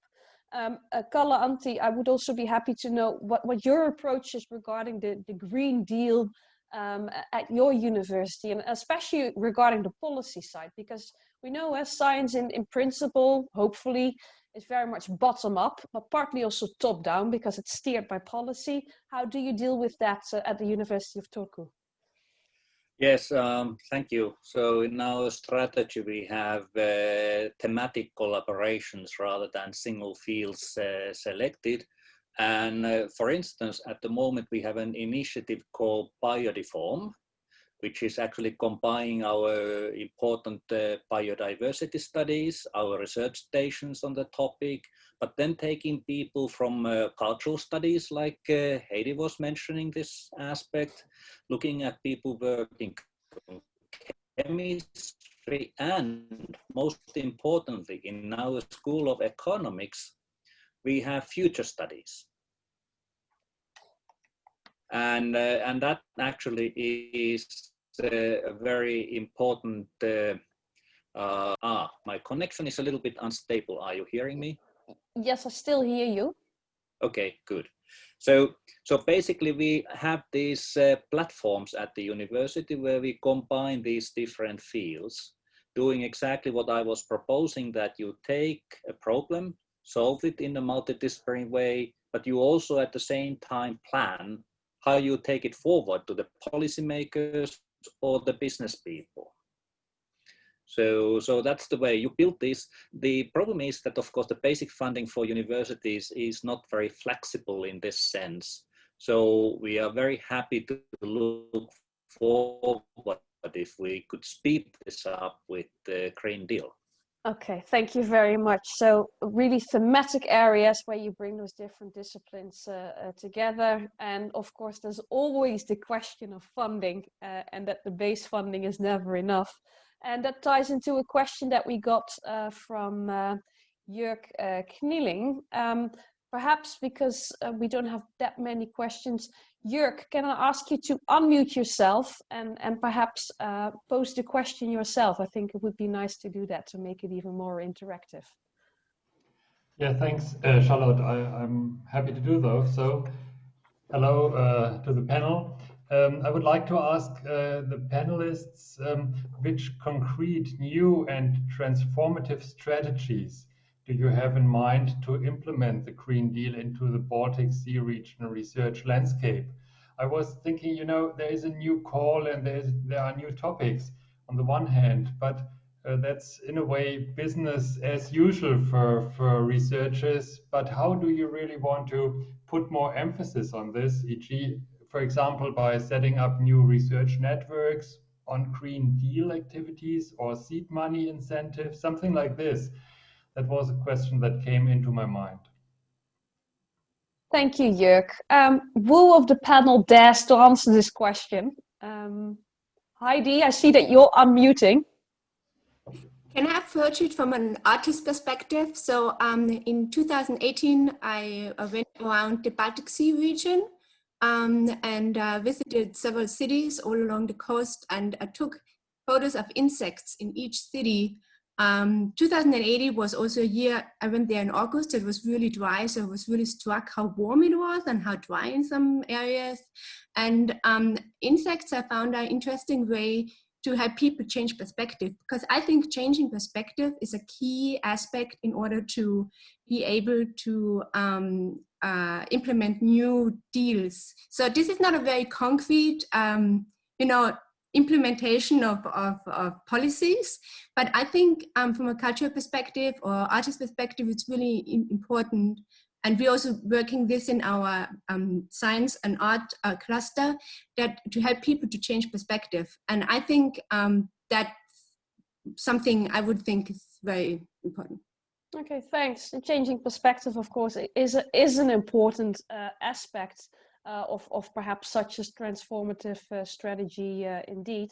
Kalle Antti, I would also be happy to know what your approach is regarding the Green Deal at your university, and especially regarding the policy side, because we know as science in principle, hopefully, is very much bottom up, but partly also top down because it's steered by policy. How do you deal with that at the University of Turku? Yes, thank you. So in our strategy, we have thematic collaborations rather than single fields selected. And for instance, at the moment, we have an initiative called Biodeform, which is actually combining our important biodiversity studies, our research stations on the topic, but then taking people from cultural studies, like Heidi was mentioning this aspect, looking at people working in chemistry, and most importantly, in our School of Economics, we have future studies. And that actually is a very important, my connection is a little bit unstable. Are you hearing me? Yes, I still hear you. Okay, good. So basically we have these platforms at the university where we combine these different fields, doing exactly what I was proposing, that you take a problem solve it in a multidisciplinary way, but you also at the same time plan how you take it forward to the policymakers or the business people. So that's the way you build this. The problem is that, of course, the basic funding for universities is not very flexible in this sense. So we are very happy to look forward if we could speed this up with the Green Deal. Okay, thank you very much. So really thematic areas where you bring those different disciplines together. And of course, there's always the question of funding and that the base funding is never enough. And that ties into a question that we got from Jörg Knieling. Perhaps because we don't have that many questions, Jörg, can I ask you to unmute yourself and perhaps pose the question yourself? I think it would be nice to do that to make it even more interactive. Yeah, thanks, Charlotte. I'm happy to do so. Hello to the panel. I would like to ask the panelists which concrete new and transformative strategies do you have in mind to implement the Green Deal into the Baltic Sea Region research landscape? I was thinking, you know, there is a new call and there are new topics on the one hand, but that's in a way business as usual for researchers. But how do you really want to put more emphasis on this, e.g., for example, by setting up new research networks on Green Deal activities or seed money incentives, something like this? That was a question that came into my mind. Thank you, Jörg. Who of the panel dares to answer this question? Heidi, I see that you're unmuting. Can I approach it from an artist perspective? So in 2018, I went around the Baltic Sea region and visited several cities all along the coast, and I took photos of insects in each city. 2018 was also a year I went there in August. It was really dry, so I was really struck how warm it was and how dry in some areas. And insects I found an interesting way to help people change perspective, because I think changing perspective is a key aspect in order to be able to implement new deals. So this is not a very concrete, implementation of policies, but I think from a cultural perspective or artist perspective, it's really important. And we're also working this in our science and art cluster, that to help people to change perspective. And I think that's something I would think is very important. Okay, thanks. And changing perspective, of course, is an important aspect of perhaps such a transformative strategy indeed.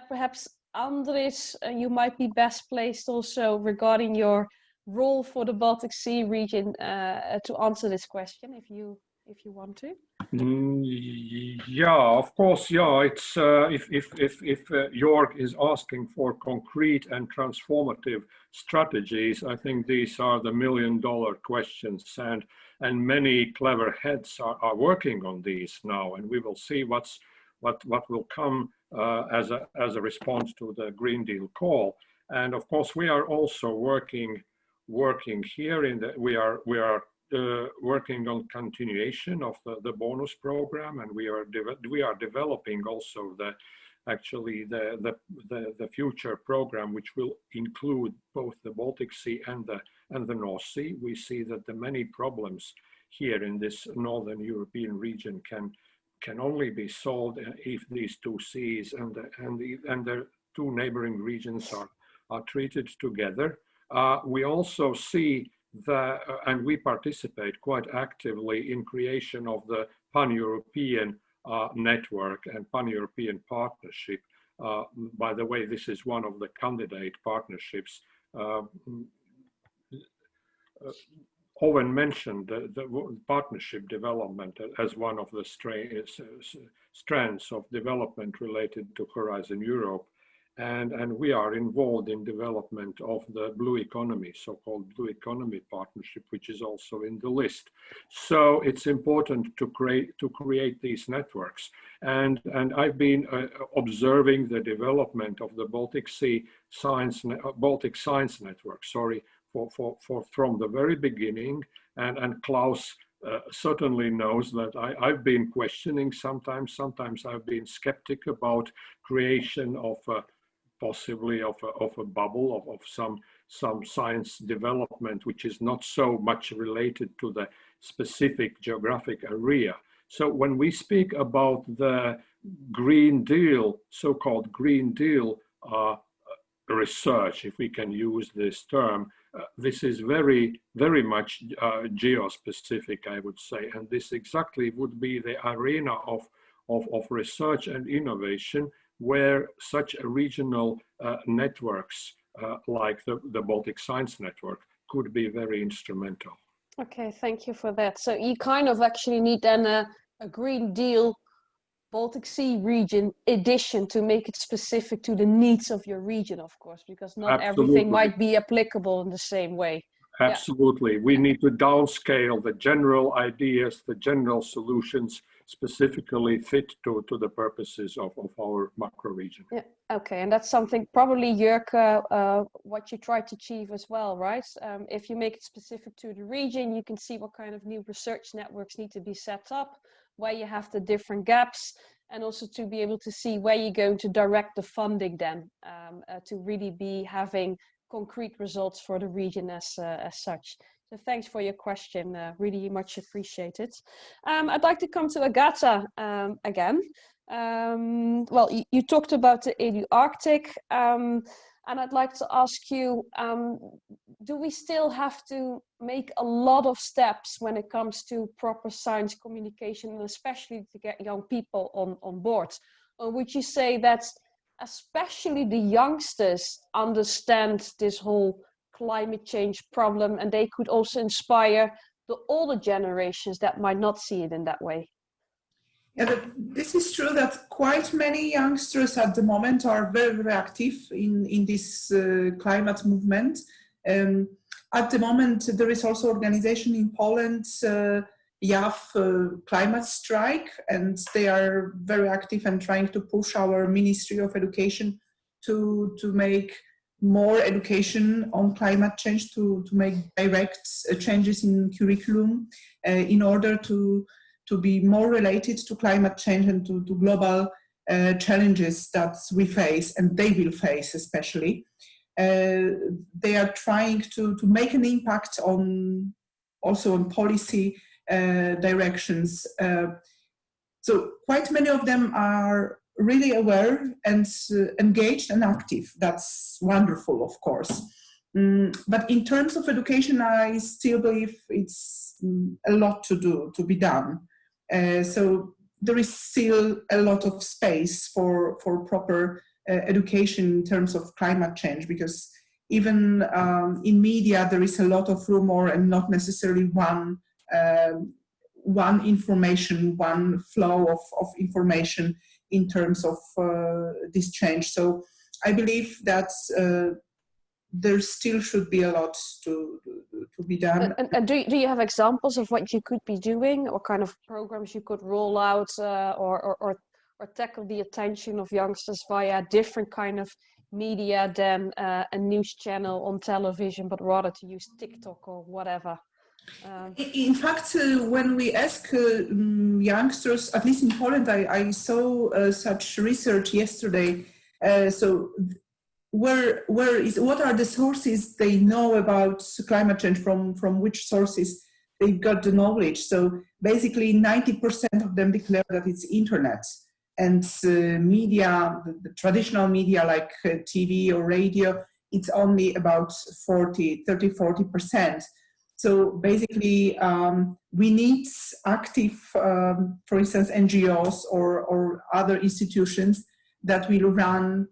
Perhaps Andris, you might be best placed also regarding your role for the Baltic Sea region to answer this question, if you want to. Yeah, of course. Yeah, it's if Jörg is asking for concrete and transformative strategies, I think these are the million-dollar questions, and many clever heads are working on these now, and we will see what will come as a response to the Green Deal call. And of course, we are also working here in the we are working on continuation of the bonus program, and we are developing also the future program, which will include both the Baltic Sea and the North Sea. We see that the many problems here in this Northern European region can only be solved if these two seas and the two neighboring regions are treated together. We also see that, and we participate quite actively in creation of the pan-European network and pan-European partnership. By the way, this is one of the candidate partnerships. Owen mentioned the partnership development as one of the strands of development related to Horizon Europe. And we are involved in development of the blue economy, so-called blue economy partnership, which is also in the list. So it's important to create these networks. And I've been observing the development of the Baltic Science Network, from the very beginning, and Klaus certainly knows that I've been questioning sometimes I've been skeptic about creation of possibly of a bubble of some science development which is not so much related to the specific geographic area. So when we speak about the Green Deal, so-called Green Deal research, if we can use this term, this is very much geo-specific, I would say, and this exactly would be the arena of research and innovation, where such regional networks like the Baltic Science Network could be very instrumental. Okay, thank you for that. So you kind of actually need then a Green Deal Baltic Sea region edition to make it specific to the needs of your region, of course, because not everything might be applicable in the same way. Absolutely. We need to downscale the general ideas, the general solutions specifically fit to the purposes of our macro region. Yeah. Okay, and that's something probably, Jörg, what you try to achieve as well, right? If you make it specific to the region, you can see what kind of new research networks need to be set up, where you have the different gaps, and also to be able to see where you're going to direct the funding then, to really be having concrete results for the region as such. So thanks for your question, really much appreciated. I'd like to come to Agata again. Well, you talked about the EDU Arctic, and I'd like to ask you, do we still have to make a lot of steps when it comes to proper science communication, and especially to get young people on board? Or would you say that especially the youngsters understand this whole climate change problem, and they could also inspire the older generations that might not see it in that way? Yeah, this is true that quite many youngsters at the moment are very active in this climate movement. At the moment, there is also organization in Poland, YAF Climate Strike, and they are very active and trying to push our Ministry of Education to make more education on climate change, to make direct changes in curriculum in order to be more related to climate change and to global challenges that we face, and they will face especially. They are trying to make an impact on also on policy directions. So quite many of them are really aware and engaged and active. That's wonderful, of course. But in terms of education, I still believe it's a lot to be done. So there is still a lot of space for proper education in terms of climate change, because even in media there is a lot of rumor and not necessarily one information, one flow of information in terms of this change. So I believe that there still should be a lot to be done. And do you have examples of what you could be doing, or kind of programs you could roll out, or tackle the attention of youngsters via different kind of media than a news channel on television, but rather to use TikTok or whatever? In fact, when we ask youngsters, at least in Poland, I saw such research yesterday. So what are the sources they know about climate change, from which sources they've got the knowledge? So basically 90% of them declare that it's internet, and media, the traditional media like TV or radio, it's only about 30-40%. So basically we need active, for instance, NGOs or other institutions that will run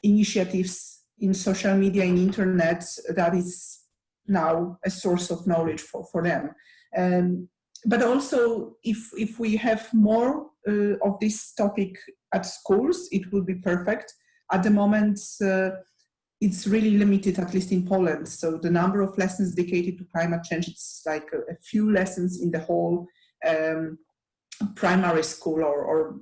initiatives in social media and internet that is now a source of knowledge for them. But also, if we have more of this topic at schools, it would be perfect. At the moment, it's really limited, at least in Poland. So the number of lessons dedicated to climate change, it's like a few lessons in the whole primary school, or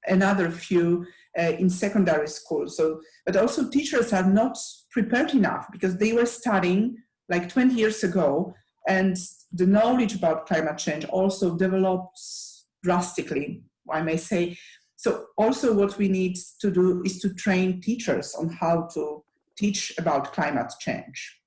another few in secondary school. So, but also teachers are not prepared enough because they were studying like 20 years ago, and the knowledge about climate change also develops drastically, I may say. So also what we need to do is to train teachers on how to teach about climate change.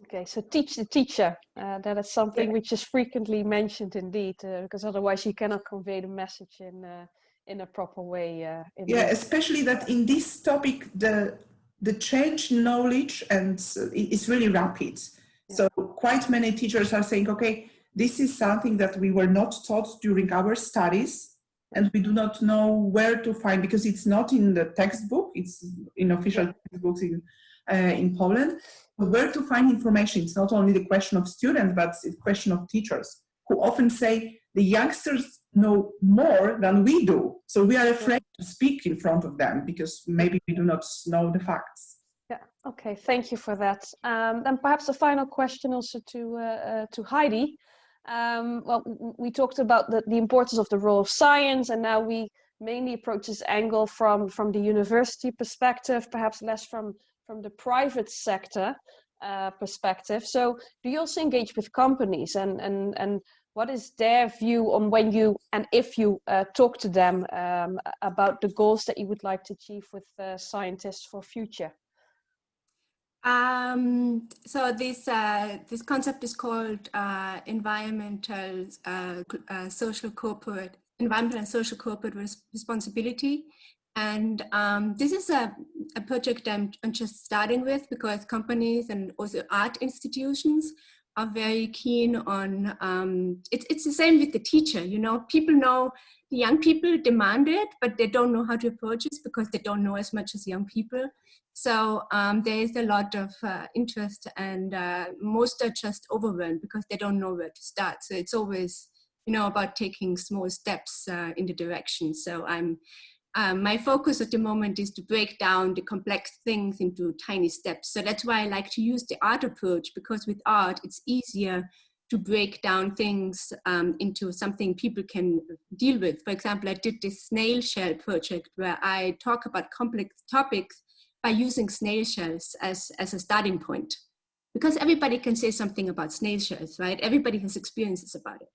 Okay, so teach the teacher. That is something which is frequently mentioned indeed, because otherwise you cannot convey the message in a proper way. Yeah, especially that in this topic, the change in knowledge and is really rapid. Yeah. So quite many teachers are saying, okay, this is something that we were not taught during our studies, and we do not know where to find, because it's not in the textbook, it's in official textbooks in Poland. But where to find information? It's not only the question of students, but it's the question of teachers, who often say the youngsters know more than we do. So we are afraid to speak in front of them because maybe we do not know the facts. Yeah, okay, thank you for that. Then perhaps a final question also to Heidi. Well, we talked about the importance of the role of science, and now we mainly approach this angle from the university perspective, perhaps less from the private sector perspective. So do you also engage with companies, and what is their view on when you and if you talk to them about the goals that you would like to achieve with scientists for future? So this concept is called environmental and social corporate responsibility. And this is a project I'm just starting with, because companies and also art institutions are very keen on, it's the same with the teacher, you know, people know, the young people demand it, but they don't know how to approach it because they don't know as much as young people. So there is a lot of interest, and most are just overwhelmed because they don't know where to start. So it's always, you know, about taking small steps in the direction. So my focus at the moment is to break down the complex things into tiny steps. So that's why I like to use the art approach, because with art, it's easier to break down things into something people can deal with. For example, I did this snail shell project where I talk about complex topics by using snail shells as a starting point. Because everybody can say something about snail shells, right? Everybody has experiences about it.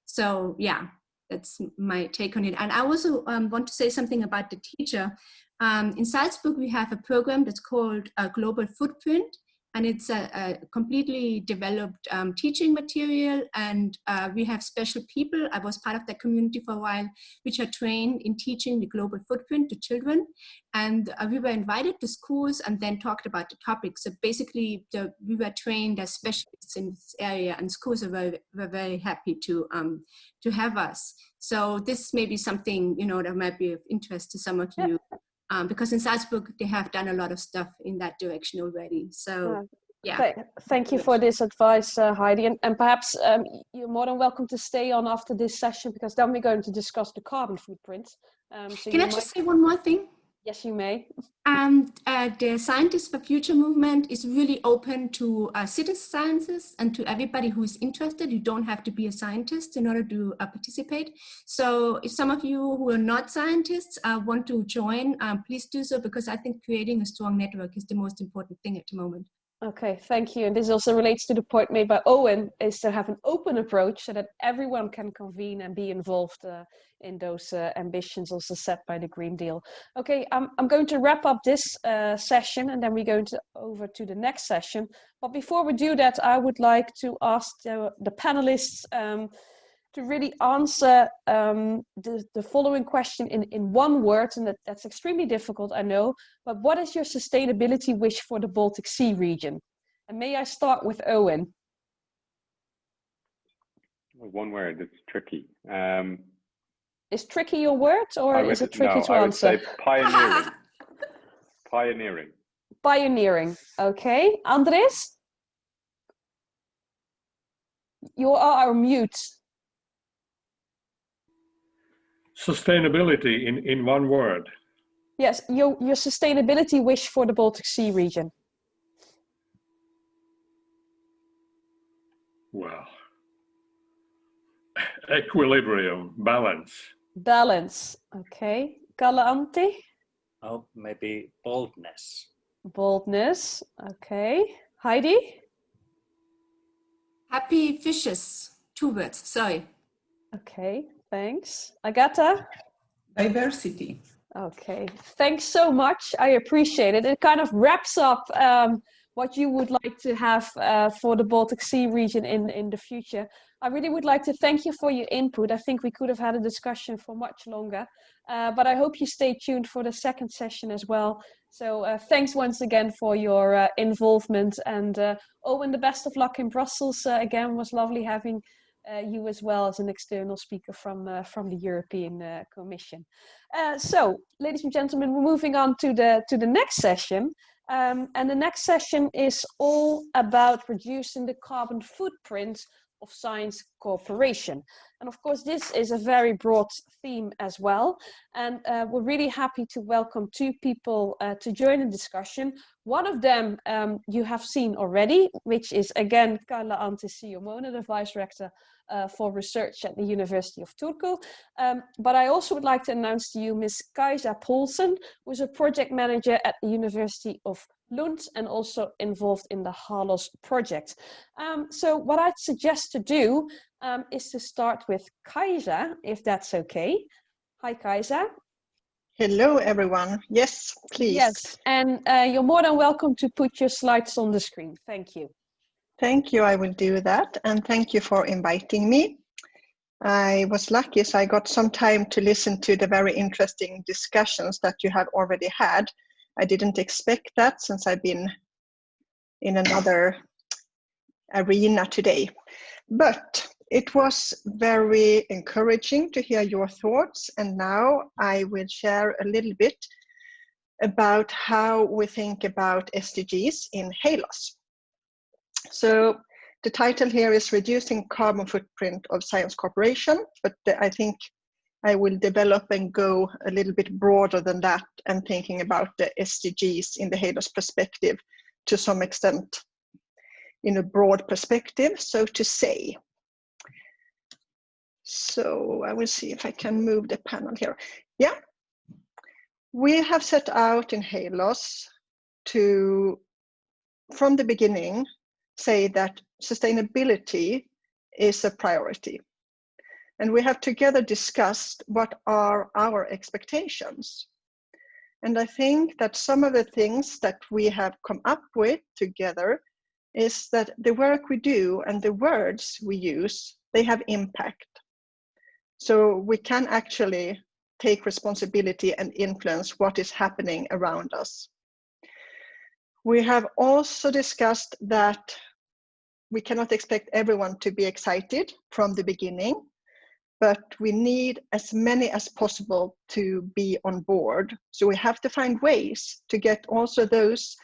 So yeah, that's my take on it. And I also want to say something about the teacher. In Salzburg, we have a program that's called Global Footprint, and it's a completely developed teaching material. And we have special people. I was part of that community for a while, which are trained in teaching the global footprint to children. And we were invited to schools and then talked about the topic. So basically, we were trained as specialists in this area, and schools were very happy to have us. So this may be something, you know, that might be of interest to some of you. Because in Salzburg, they have done a lot of stuff in that direction already. So, yeah. Thank you for this advice, Heidi. And perhaps you're more than welcome to stay on after this session, because then we're going to discuss the carbon footprint. So Can I just say one more thing? Yes, you may. The Scientists for Future movement is really open to citizen sciences and to everybody who is interested. You don't have to be a scientist in order to participate. So if some of you who are not scientists want to join, please do so, because I think creating a strong network is the most important thing at the moment. Okay, thank you. And this also relates to the point made by Owen, is to have an open approach so that everyone can convene and be involved in those ambitions also set by the Green Deal. Okay, I'm going to wrap up this session, and then we're going to over to the next session. But before we do that, I would like to ask the panelists to really answer the following question in one word, and that's extremely difficult, I know, but what is your sustainability wish for the Baltic Sea region? And may I start with Owen? One word, it's tricky. Is tricky your word, or is it tricky to answer? I would say pioneering. Pioneering. Pioneering, okay. Andres? You are mute. Sustainability in one word. Yes, your sustainability wish for the Baltic Sea region. Well, equilibrium, balance. Balance, okay. Kalle-Antti? Oh, maybe boldness. Boldness. Okay. Heidi? Happy fishes. 2 words, sorry. Okay, thanks. Agatha? Diversity. Okay, thanks so much. I appreciate it. It kind of wraps up what you would like to have for the Baltic Sea region in the future. I really would like to thank you for your input. I think we could have had a discussion for much longer, but I hope you stay tuned for the second session as well. So thanks once again for your involvement, and Owen, the best of luck in Brussels. Again, it was lovely having you as well as an external speaker from the European Commission. So, ladies and gentlemen, we're moving on to the next session. And the next session is all about reducing the carbon footprint of science cooperation. And of course, this is a very broad theme as well. And we're really happy to welcome 2 people to join the discussion. One of them you have seen already, which is again Kalle-Antti Siomone, the Vice Rector for Research at the University of Turku. But I also would like to announce to you Ms. Kaisa Poulsen, who is a project manager at the University of Lund and also involved in the HALOS project. So what I'd suggest to do is to start with Kaisa, if that's okay. Hi, Kaisa. Hello, everyone. Yes, please. Yes, and you're more than welcome to put your slides on the screen. Thank you. Thank you. I will do that. And thank you for inviting me. I was lucky, so I got some time to listen to the very interesting discussions that you have already had. I didn't expect that since I've been in another arena today. But it was very encouraging to hear your thoughts. And now I will share a little bit about how we think about SDGs in HALOS. So the title here is Reducing Carbon Footprint of Science Cooperation, but I think I will develop and go a little bit broader than that and thinking about the SDGs in the HALOS perspective to some extent, in a broad perspective, so to say. So I will see if I can move the panel here. Yeah, we have set out in HALOS to, from the beginning, say that sustainability is a priority. And we have together discussed what are our expectations. And I think that some of the things that we have come up with together is that the work we do and the words we use, they have impact. So we can actually take responsibility and influence what is happening around us. We have also discussed that we cannot expect everyone to be excited from the beginning, but we need as many as possible to be on board. So we have to find ways to get also those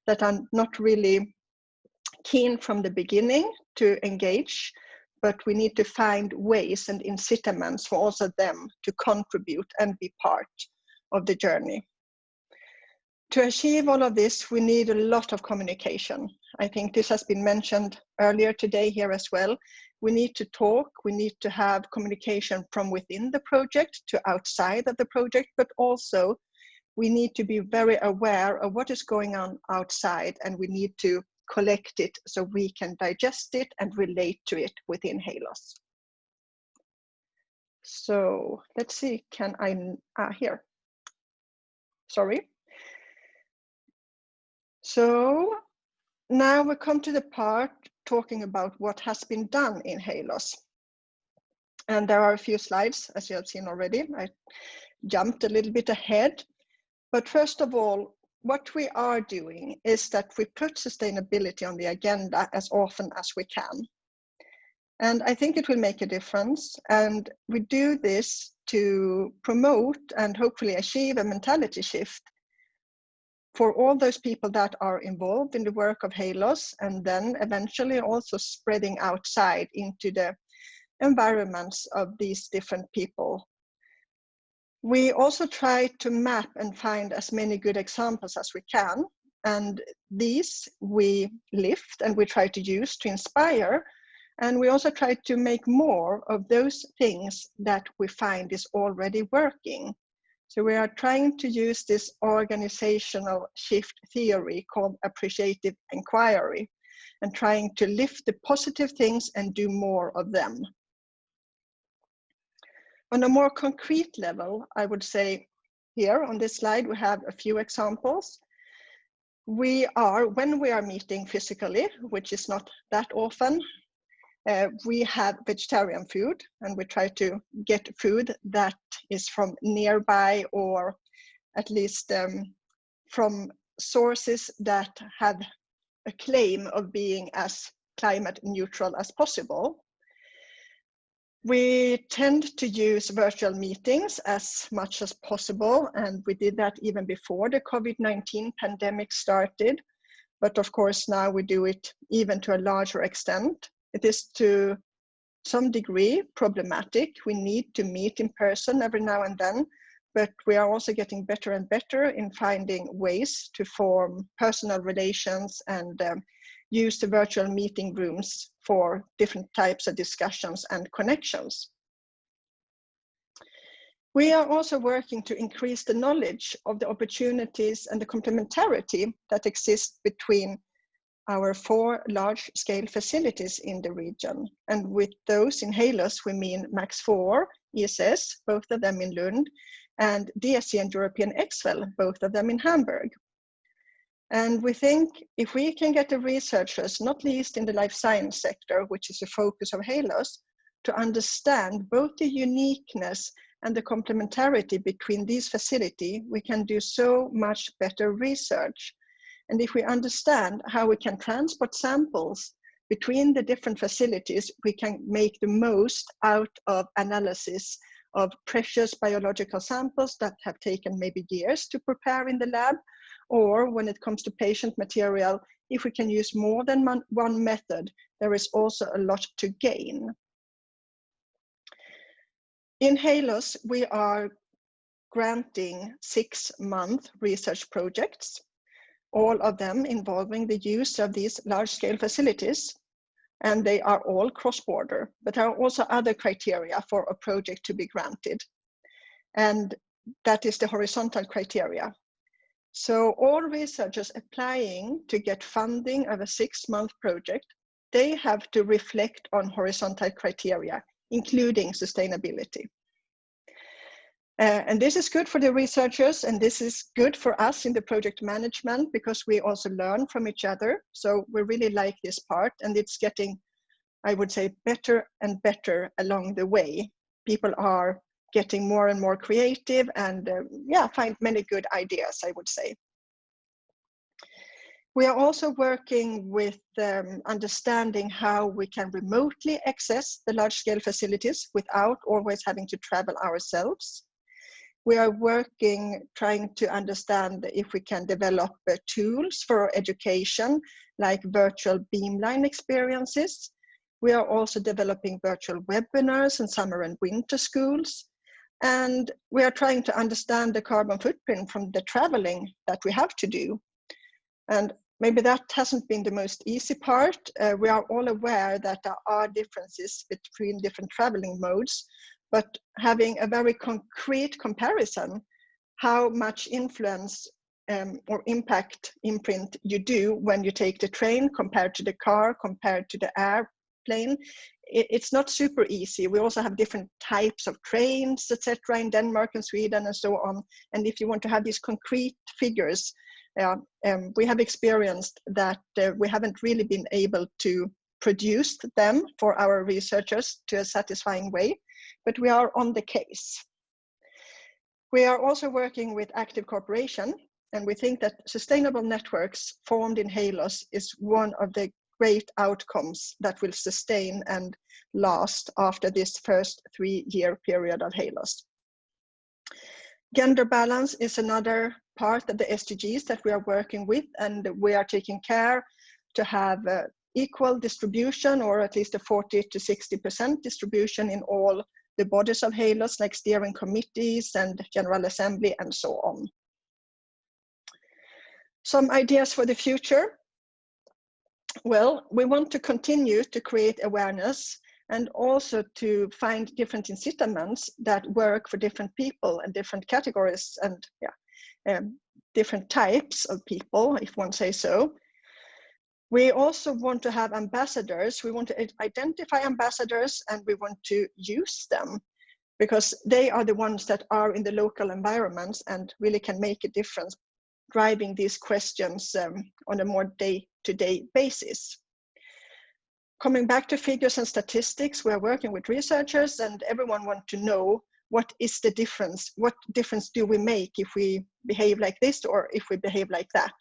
that are not really keen from the beginning to engage, but we need to find ways and incitements for also them to contribute and be part of the journey. To achieve all of this, we need a lot of communication. I think this has been mentioned earlier today here as well. We need to talk, we need to have communication from within the project to outside of the project, but also we need to be very aware of what is going on outside, and we need to collect it so we can digest it and relate to it within HALOS. So let's see, can I, here, sorry. So now we come to the part talking about what has been done in HALOS. And there are a few slides, as you have seen already. I jumped a little bit ahead. But first of all, what we are doing is that we put sustainability on the agenda as often as we can. And I think it will make a difference. And we do this to promote and hopefully achieve a mentality shift for all those people that are involved in the work of HALOS, and then eventually also spreading outside into the environments of these different people. We also try to map and find as many good examples as we can, and these we lift and we try to use to inspire, and we also try to make more of those things that we find is already working. So we are trying to use this organizational shift theory called appreciative inquiry and trying to lift the positive things and do more of them. On a more concrete level, I would say here on this slide, we have a few examples. When we are meeting physically, which is not that often, we have vegetarian food, and we try to get food that is from nearby, or at least from sources that have a claim of being as climate neutral as possible. We tend to use virtual meetings as much as possible, and we did that even before the COVID-19 pandemic started. But of course, now we do it even to a larger extent. It is to some degree problematic. We need to meet in person every now and then, but we are also getting better and better in finding ways to form personal relations and use the virtual meeting rooms for different types of discussions and connections. We are also working to increase the knowledge of the opportunities and the complementarity that exist between our 4 large-scale facilities in the region. And with those in Halos, we mean Max 4, ESS, both of them in Lund, and DSC and European Exfel, both of them in Hamburg. And we think if we can get the researchers, not least in the life science sector, which is a focus of Halos, to understand both the uniqueness and the complementarity between these facilities, we can do so much better research. And if we understand how we can transport samples between the different facilities, we can make the most out of analysis of precious biological samples that have taken maybe years to prepare in the lab, or when it comes to patient material, if we can use more than one method, there is also a lot to gain. In Halos, we are granting 6-month research projects, all of them involving the use of these large-scale facilities, and they are all cross-border, but there are also other criteria for a project to be granted, and that is the horizontal criteria. So all researchers applying to get funding of a 6-month project, they have to reflect on horizontal criteria, including sustainability. And this is good for the researchers, and this is good for us in the project management, because we also learn from each other. So we really like this part, and it's getting, I would say, better and better along the way. People are getting more and more creative and find many good ideas, I would say. We are also working with understanding how we can remotely access the large-scale facilities without always having to travel ourselves. We are working, trying to understand if we can develop tools for education, like virtual beamline experiences. We are also developing virtual webinars in summer and winter schools. And we are trying to understand the carbon footprint from the traveling that we have to do. And maybe that hasn't been the most easy part. We are all aware that there are differences between different traveling modes, but having a very concrete comparison, how much influence or impact imprint you do when you take the train compared to the car, compared to the airplane, it's not super easy. We also have different types of trains, etc., in Denmark and Sweden and so on. And if you want to have these concrete figures, we have experienced that we haven't really been able to produce them for our researchers to a satisfying way, but we are on the case. We are also working with active cooperation, and we think that sustainable networks formed in Halos is one of the great outcomes that will sustain and last after this first 3-year period of Halos. Gender balance is another part of the SDGs that we are working with, and we are taking care to have equal distribution, or at least a 40 to 60% distribution in all the bodies of Halos, like steering committees and General Assembly and so on. Some ideas for the future. Well, we want to continue to create awareness and also to find different incitments that work for different people and different categories and different types of people, if one say so. We also want to have ambassadors. We want to identify ambassadors and we want to use them because they are the ones that are in the local environments and really can make a difference, driving these questions on a more day-to-day basis. Coming back to figures and statistics, we're working with researchers and everyone wants to know what is the difference? What difference do we make if we behave like this or if we behave like that?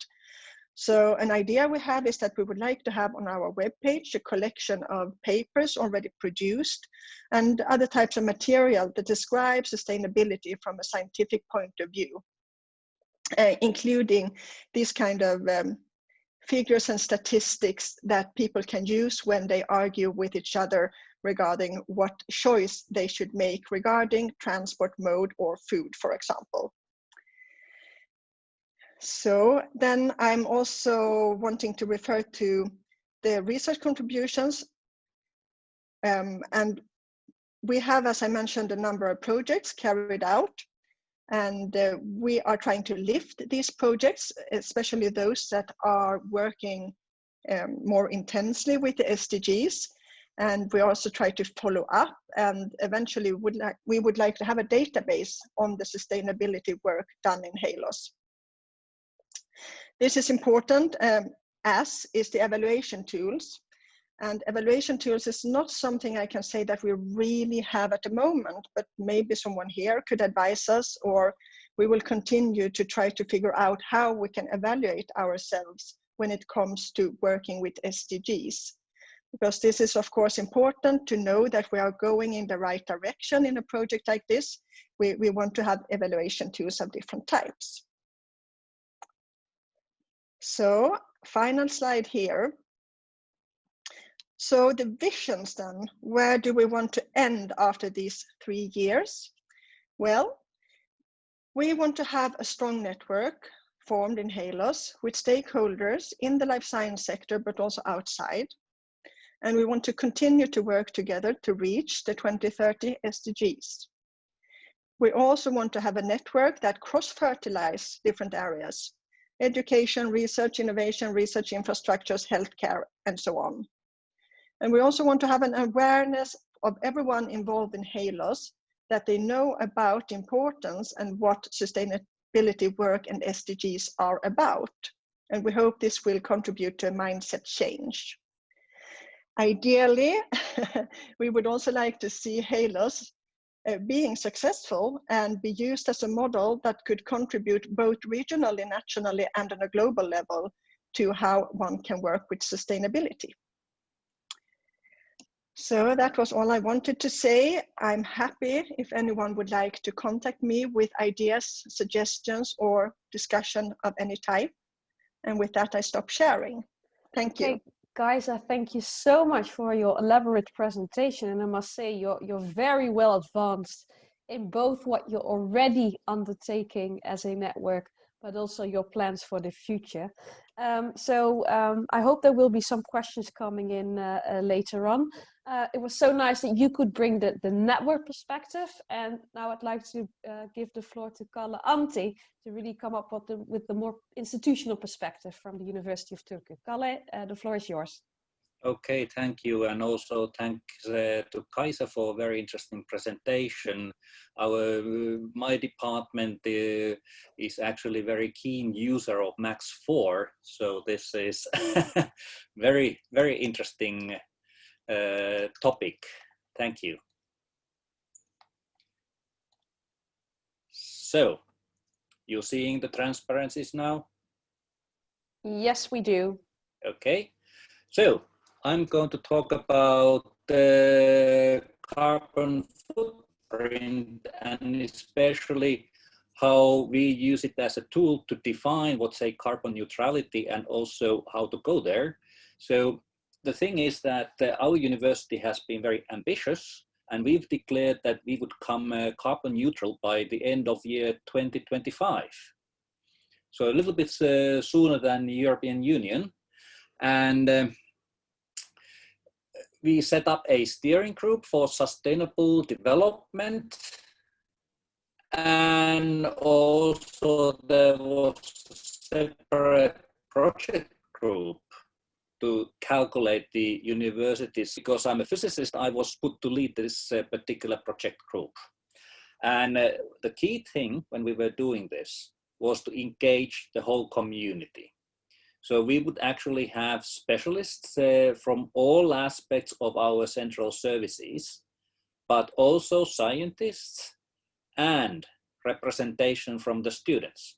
So an idea we have is that we would like to have on our webpage a collection of papers already produced and other types of material that describe sustainability from a scientific point of view, including these kind of figures and statistics that people can use when they argue with each other regarding what choice they should make regarding transport mode or food, for example. So then I'm also wanting to refer to the research contributions. And we have, as I mentioned, a number of projects carried out. And we are trying to lift these projects, especially those that are working more intensely with the SDGs. And we also try to follow up and eventually we would like to have a database on the sustainability work done in Halos. This is important, as is the evaluation tools. And evaluation tools is not something I can say that we really have at the moment, but maybe someone here could advise us, or we will continue to try to figure out how we can evaluate ourselves when it comes to working with SDGs. Because this is of course important to know that we are going in the right direction in a project like this. We want to have evaluation tools of different types. So final slide here. So the visions then, where do we want to end after these 3 years? Well, we want to have a strong network formed in Halos with stakeholders in the life science sector, but also outside. And we want to continue to work together to reach the 2030 SDGs. We also want to have a network that cross-fertilizes different areas: education, research, innovation, research infrastructures, healthcare, and so on. And we also want to have an awareness of everyone involved in Halos, that they know about the importance and what sustainability work and SDGs are about. And we hope this will contribute to a mindset change. Ideally, we would also like to see Halos being successful and be used as a model that could contribute both regionally, nationally, and on a global level to how one can work with sustainability. So that was all I wanted to say. I'm happy if anyone would like to contact me with ideas, suggestions, or discussion of any type. And with that, I stop sharing. Thank you. Guys, I thank you so much for your elaborate presentation, and I must say you're very well advanced in both what you're already undertaking as a network, but also your plans for the future. I hope there will be some questions coming in later on. It was so nice that you could bring the network perspective, and now I'd like to give the floor to Kalle Antti to really come up with the more institutional perspective from the University of Turku. Kalle, the floor is yours. Okay, thank you, and also thanks to Kaisa for a very interesting presentation. My department is actually a very keen user of Max 4, so this is very, very interesting topic. Thank you. So, you're seeing the transparencies now? Yes, we do. Okay, so I'm going to talk about the carbon footprint and especially how we use it as a tool to define what's say carbon neutrality and also how to go there. So the thing is that our university has been very ambitious, and we've declared that we would come carbon neutral by the end of year 2025. So a little bit sooner than the European Union. And we set up a steering group for sustainable development, and also there was a separate project group to calculate the universities. Because I'm a physicist, I was put to lead this particular project group. And the key thing when we were doing this was to engage the whole community. So we would actually have specialists from all aspects of our central services, but also scientists and representation from the students.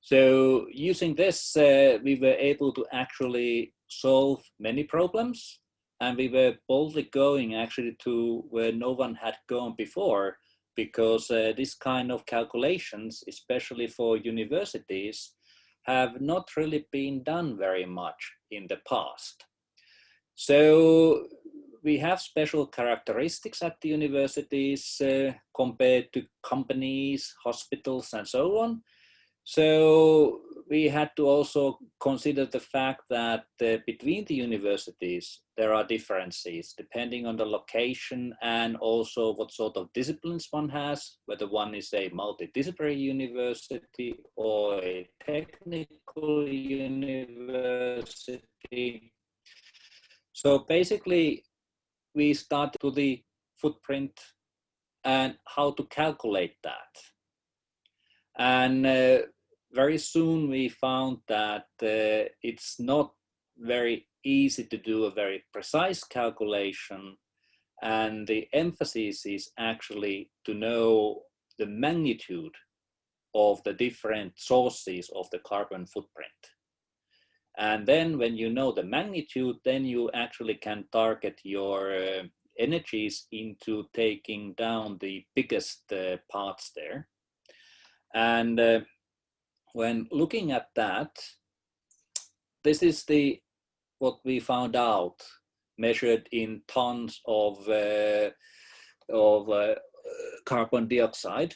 So using this, we were able to actually solve many problems, and we were boldly going actually to where no one had gone before, because this kind of calculations, especially for universities, have not really been done very much in the past. So we have special characteristics at the universities compared to companies, hospitals, and so on. So we had to also consider the fact that between the universities, there are differences depending on the location and also what sort of disciplines one has, whether one is a multidisciplinary university or a technical university. So basically, we started to the footprint and how to calculate that. And very soon we found that it's not very easy to do a very precise calculation, and the emphasis is actually to know the magnitude of the different sources of the carbon footprint. And then when you know the magnitude, then you actually can target your energies into taking down the biggest parts there. And when looking at that, this is what we found out, measured in tons of carbon dioxide.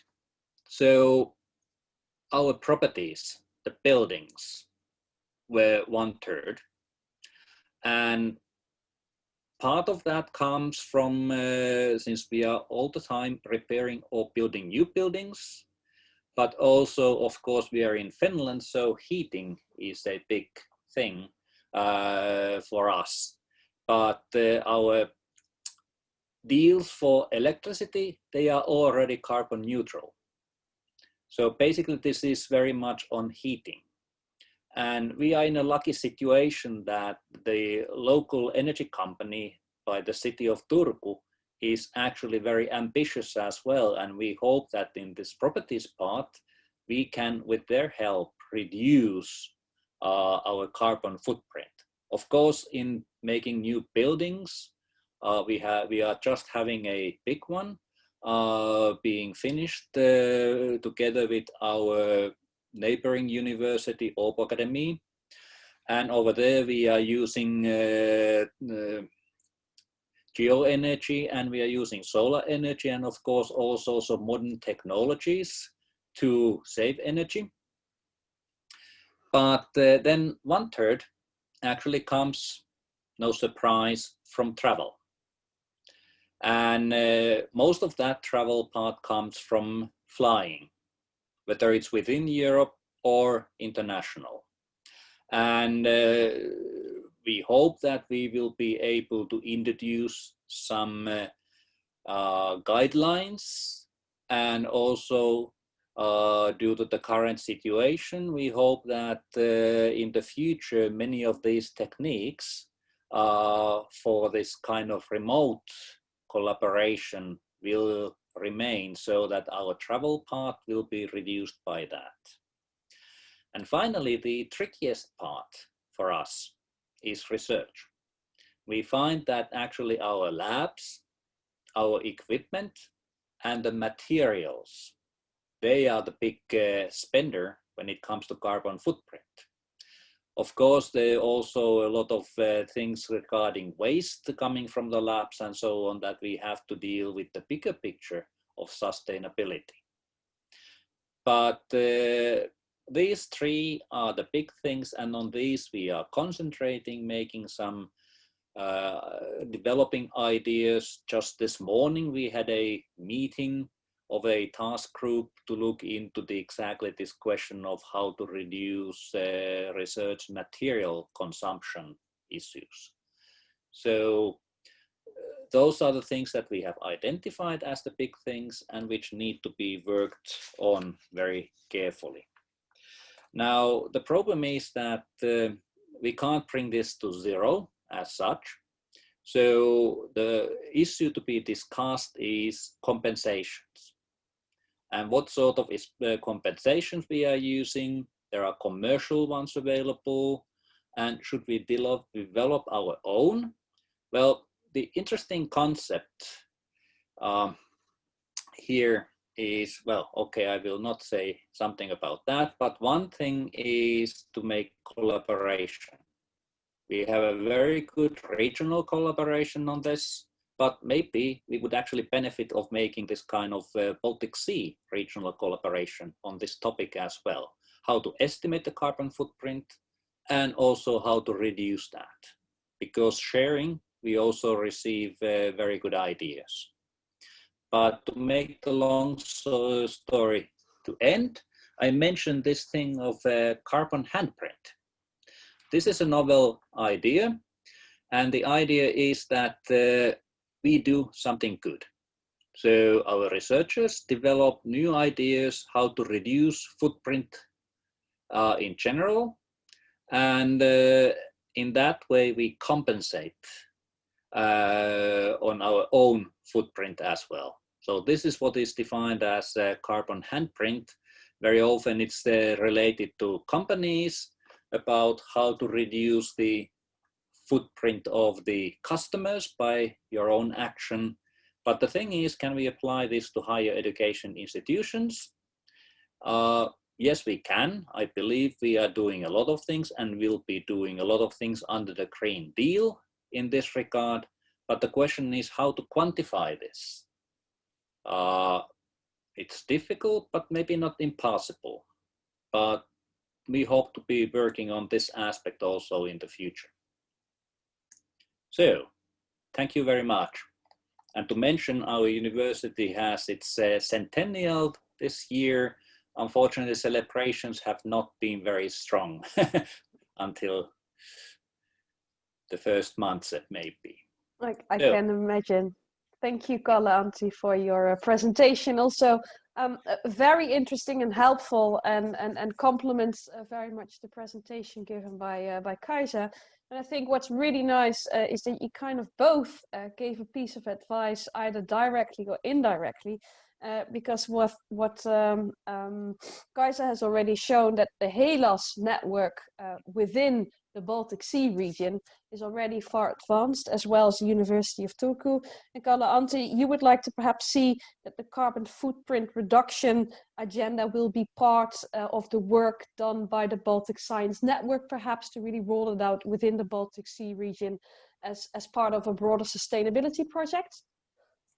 So our properties, the buildings, were 1/3, and part of that comes from since we are all the time repairing or building new buildings. But also, of course, we are in Finland, so heating is a big thing for us. But our deals for electricity, they are already carbon neutral. So basically, this is very much on heating. And we are in a lucky situation that the local energy company by the city of Turku is actually very ambitious as well. And we hope that in this properties part, we can, with their help, reduce our carbon footprint. Of course, in making new buildings, we are just having a big one being finished together with our neighboring university, Åbo Academy. And over there, we are using geoenergy, and we are using solar energy, and of course also some modern technologies to save energy. But then 1/3 actually comes, no surprise, from travel. And most of that travel part comes from flying, whether it's within Europe or international. And we hope that we will be able to introduce some guidelines, and also due to the current situation, we hope that in the future, many of these techniques for this kind of remote collaboration will remain, so that our travel part will be reduced by that. And finally, the trickiest part for us is research. We find that actually our labs, our equipment, and the materials, they are the big spender when it comes to carbon footprint. Of course, there are also a lot of things regarding waste coming from the labs and so on, that we have to deal with the bigger picture of sustainability. But these three are the big things, and on these we are concentrating, making some developing ideas. Just this morning we had a meeting of a task group to look into exactly this question of how to reduce research material consumption issues. So those are the things that we have identified as the big things and which need to be worked on very carefully. Now, the problem is that we can't bring this to zero as such. So the issue to be discussed is compensations. And what sort of compensations we are using. There are commercial ones available. And should we develop our own? Well, the interesting concept here is, well, okay, I will not say something about that, but one thing is to make collaboration. We have a very good regional collaboration on this, but maybe we would actually benefit of making this kind of Baltic Sea regional collaboration on this topic as well. How to estimate the carbon footprint and also how to reduce that. Because sharing, we also receive very good ideas. But to make the long story to end, I mentioned this thing of carbon handprint. This is a novel idea. And the idea is that we do something good. So our researchers develop new ideas how to reduce footprint in general. And in that way, we compensate on our own footprint as well. So this is what is defined as carbon handprint. Very often it's related to companies about how to reduce the footprint of the customers by your own action. But the thing is, can we apply this to higher education institutions? Yes, we can. I believe we are doing a lot of things and will be doing a lot of things under the Green Deal in this regard. But the question is how to quantify this. It's difficult, but maybe not impossible. But we hope to be working on this aspect also in the future. So, thank you very much. And to mention, our university has its centennial this year. Unfortunately, celebrations have not been very strong until the first months, maybe. I can imagine. Thank you, Karla-Antti, for your presentation. Also, very interesting and helpful, and complements very much the presentation given by Kaisa. And I think what's really nice is that you kind of both gave a piece of advice, either directly or indirectly, because what Kaisa has already shown, that the HELAS network within the Baltic Sea region is already far advanced, as well as the University of Turku. And Karla-Antti, you would like to perhaps see that the carbon footprint reduction agenda will be part of the work done by the Baltic Science Network, perhaps to really roll it out within the Baltic Sea region as part of a broader sustainability project?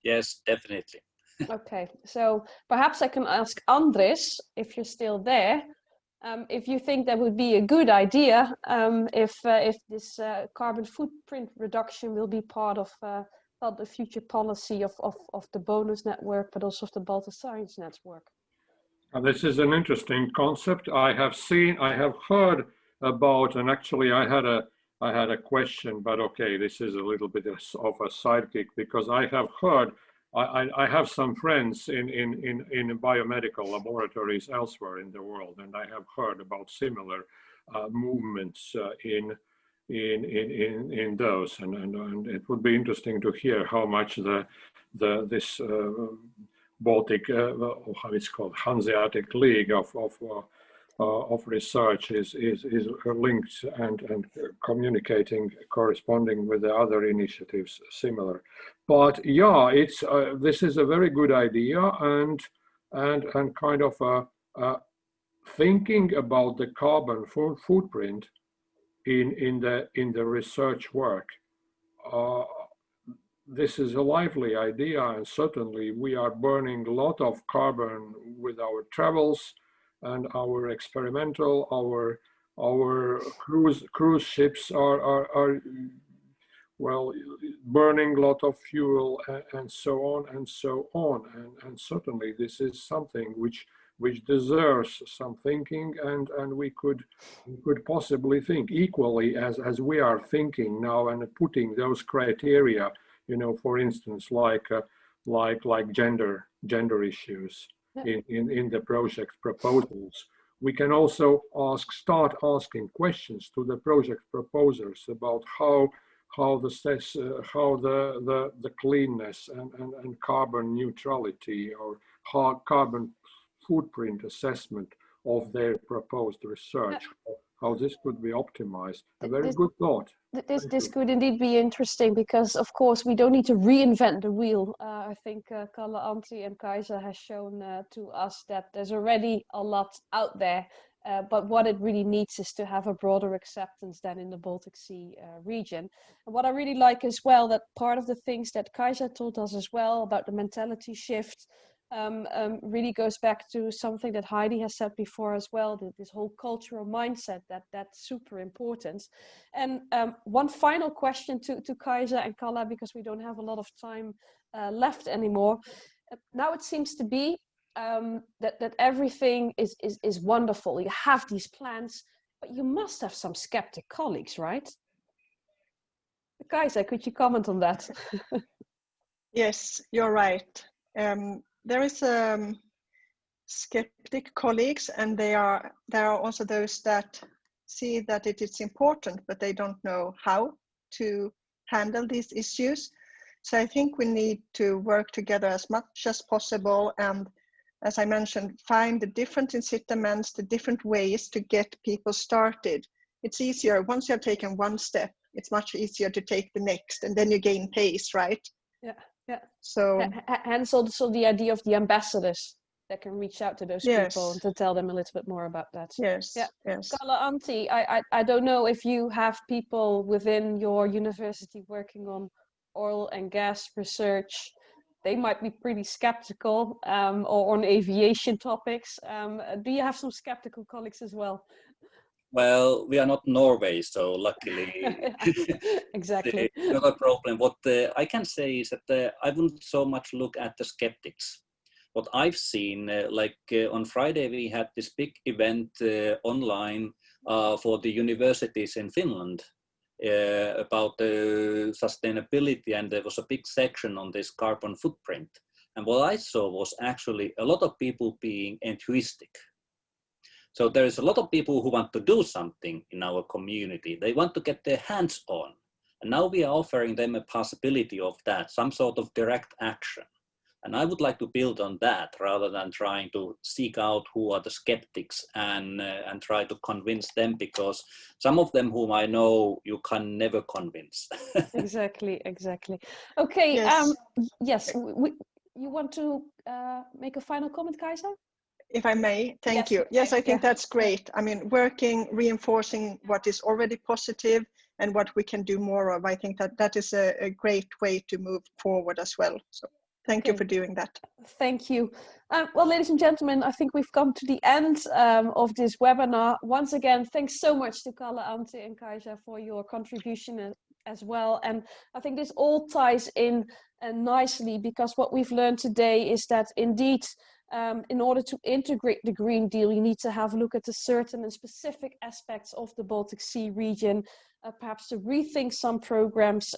Yes, definitely. Okay, so perhaps I can ask Andris, if you're still there, if you think that would be a good idea, if this carbon footprint reduction will be part of the future policy of the BONUS network, but also of the Baltic Science Network. This is an interesting concept. I have heard about, and actually I had a question, but okay, this is a little bit of a sidekick, because I have heard, I have some friends in biomedical laboratories elsewhere in the world, and I have heard about similar movements in those, and it would be interesting to hear how much this Baltic, how it's called, Hanseatic League of research is linked and communicating, corresponding with the other initiatives similar. But yeah, it's this is a very good idea, and kind of thinking about the carbon footprint in the research work. This is a lively idea, and certainly we are burning a lot of carbon with our travels and our experimental, our cruise ships are well, burning a lot of fuel and so on and so on. And certainly this is something which deserves some thinking, and we could possibly think equally as we are thinking now and putting those criteria, you know, for instance, like gender issues in the project proposals. We can also start asking questions to the project proposers about how the cleanness and carbon neutrality or carbon footprint assessment of their proposed research, how this could be optimized. A very good thought. This could indeed be interesting, because of course we don't need to reinvent the wheel. I think Kalle, Antti and Kaisa has shown to us that there's already a lot out there, but what it really needs is to have a broader acceptance than in the Baltic Sea region. And what I really like as well, that part of the things that Kaisa told us as well about the mentality shift really goes back to something that Heidi has said before as well, this whole cultural mindset, that's super important. And one final question to Kaisa and Kalle, because we don't have a lot of time left anymore. Now it seems to be that everything is wonderful. You have these plans, but you must have some skeptic colleagues, right? Kaisa, could you comment on that? Yes, you're right. There is skeptic colleagues, and there are also those that see that it is important, but they don't know how to handle these issues. So I think we need to work together as much as possible, and as I mentioned, find the different incitements, the different ways to get people started. It's easier once you have taken one step, it's much easier to take the next, and then you gain pace, right? Yeah. Yeah. So hence also the idea of the ambassadors that can reach out to those yes. people and to tell them a little bit more about that. Yes. Yeah. Yes. Kalle, Antti, I don't know if you have people within your university working on oil and gas research. They might be pretty skeptical, or on aviation topics. Do you have some skeptical colleagues as well? Well, we are not Norway, so luckily exactly not a problem. What I can say is that I wouldn't so much look at the skeptics. What I've seen, on Friday, we had this big event online for the universities in Finland about sustainability, and there was a big section on this carbon footprint. And what I saw was actually a lot of people being enthusiastic. So there is a lot of people who want to do something in our community. They want to get their hands on. And now we are offering them a possibility of that, some sort of direct action. And I would like to build on that rather than trying to seek out who are the skeptics and try to convince them, because some of them whom I know, you can never convince. Exactly. Okay, yes. Yes, you want to make a final comment, Kaisa? If I may, thank you. Yes, I think that's great. I mean, reinforcing what is already positive and what we can do more of. I think that is a great way to move forward as well. So thank you for doing that. Thank you. Well, ladies and gentlemen, I think we've come to the end of this webinar. Once again, thanks so much to Kalle, Antti and Kaisa for your contribution as well. And I think this all ties in nicely, because what we've learned today is that indeed, in order to integrate the Green Deal, you need to have a look at the certain and specific aspects of the Baltic Sea region, perhaps to rethink some programs,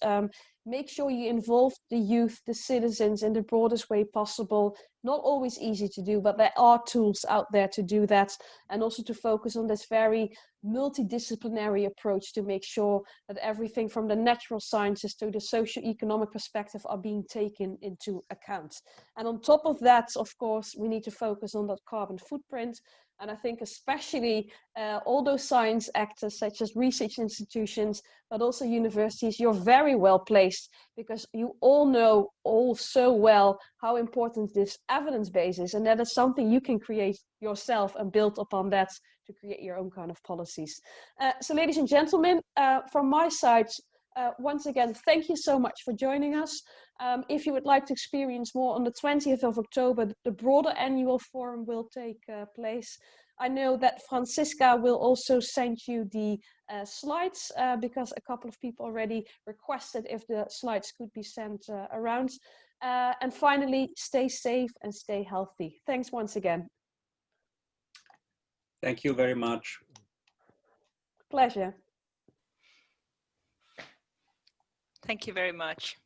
make sure you involve the youth, the citizens in the broadest way possible. Not always easy to do, but there are tools out there to do that. And also to focus on this very multidisciplinary approach to make sure that everything from the natural sciences to the socio-economic perspective are being taken into account. And on top of that, of course, we need to focus on that carbon footprint. And I think especially all those science actors such as research institutions, but also universities, you're very well placed, because you all know all so well how important this evidence base is. And that is something you can create yourself and build upon that to create your own kind of policies. So ladies and gentlemen, from my side, once again, thank you so much for joining us. If you would like to experience more, on the 20th of October, the broader annual forum will take place. I know that Francisca will also send you the slides because a couple of people already requested if the slides could be sent around. And finally, stay safe and stay healthy. Thanks once again. Thank you very much. Pleasure. Thank you very much.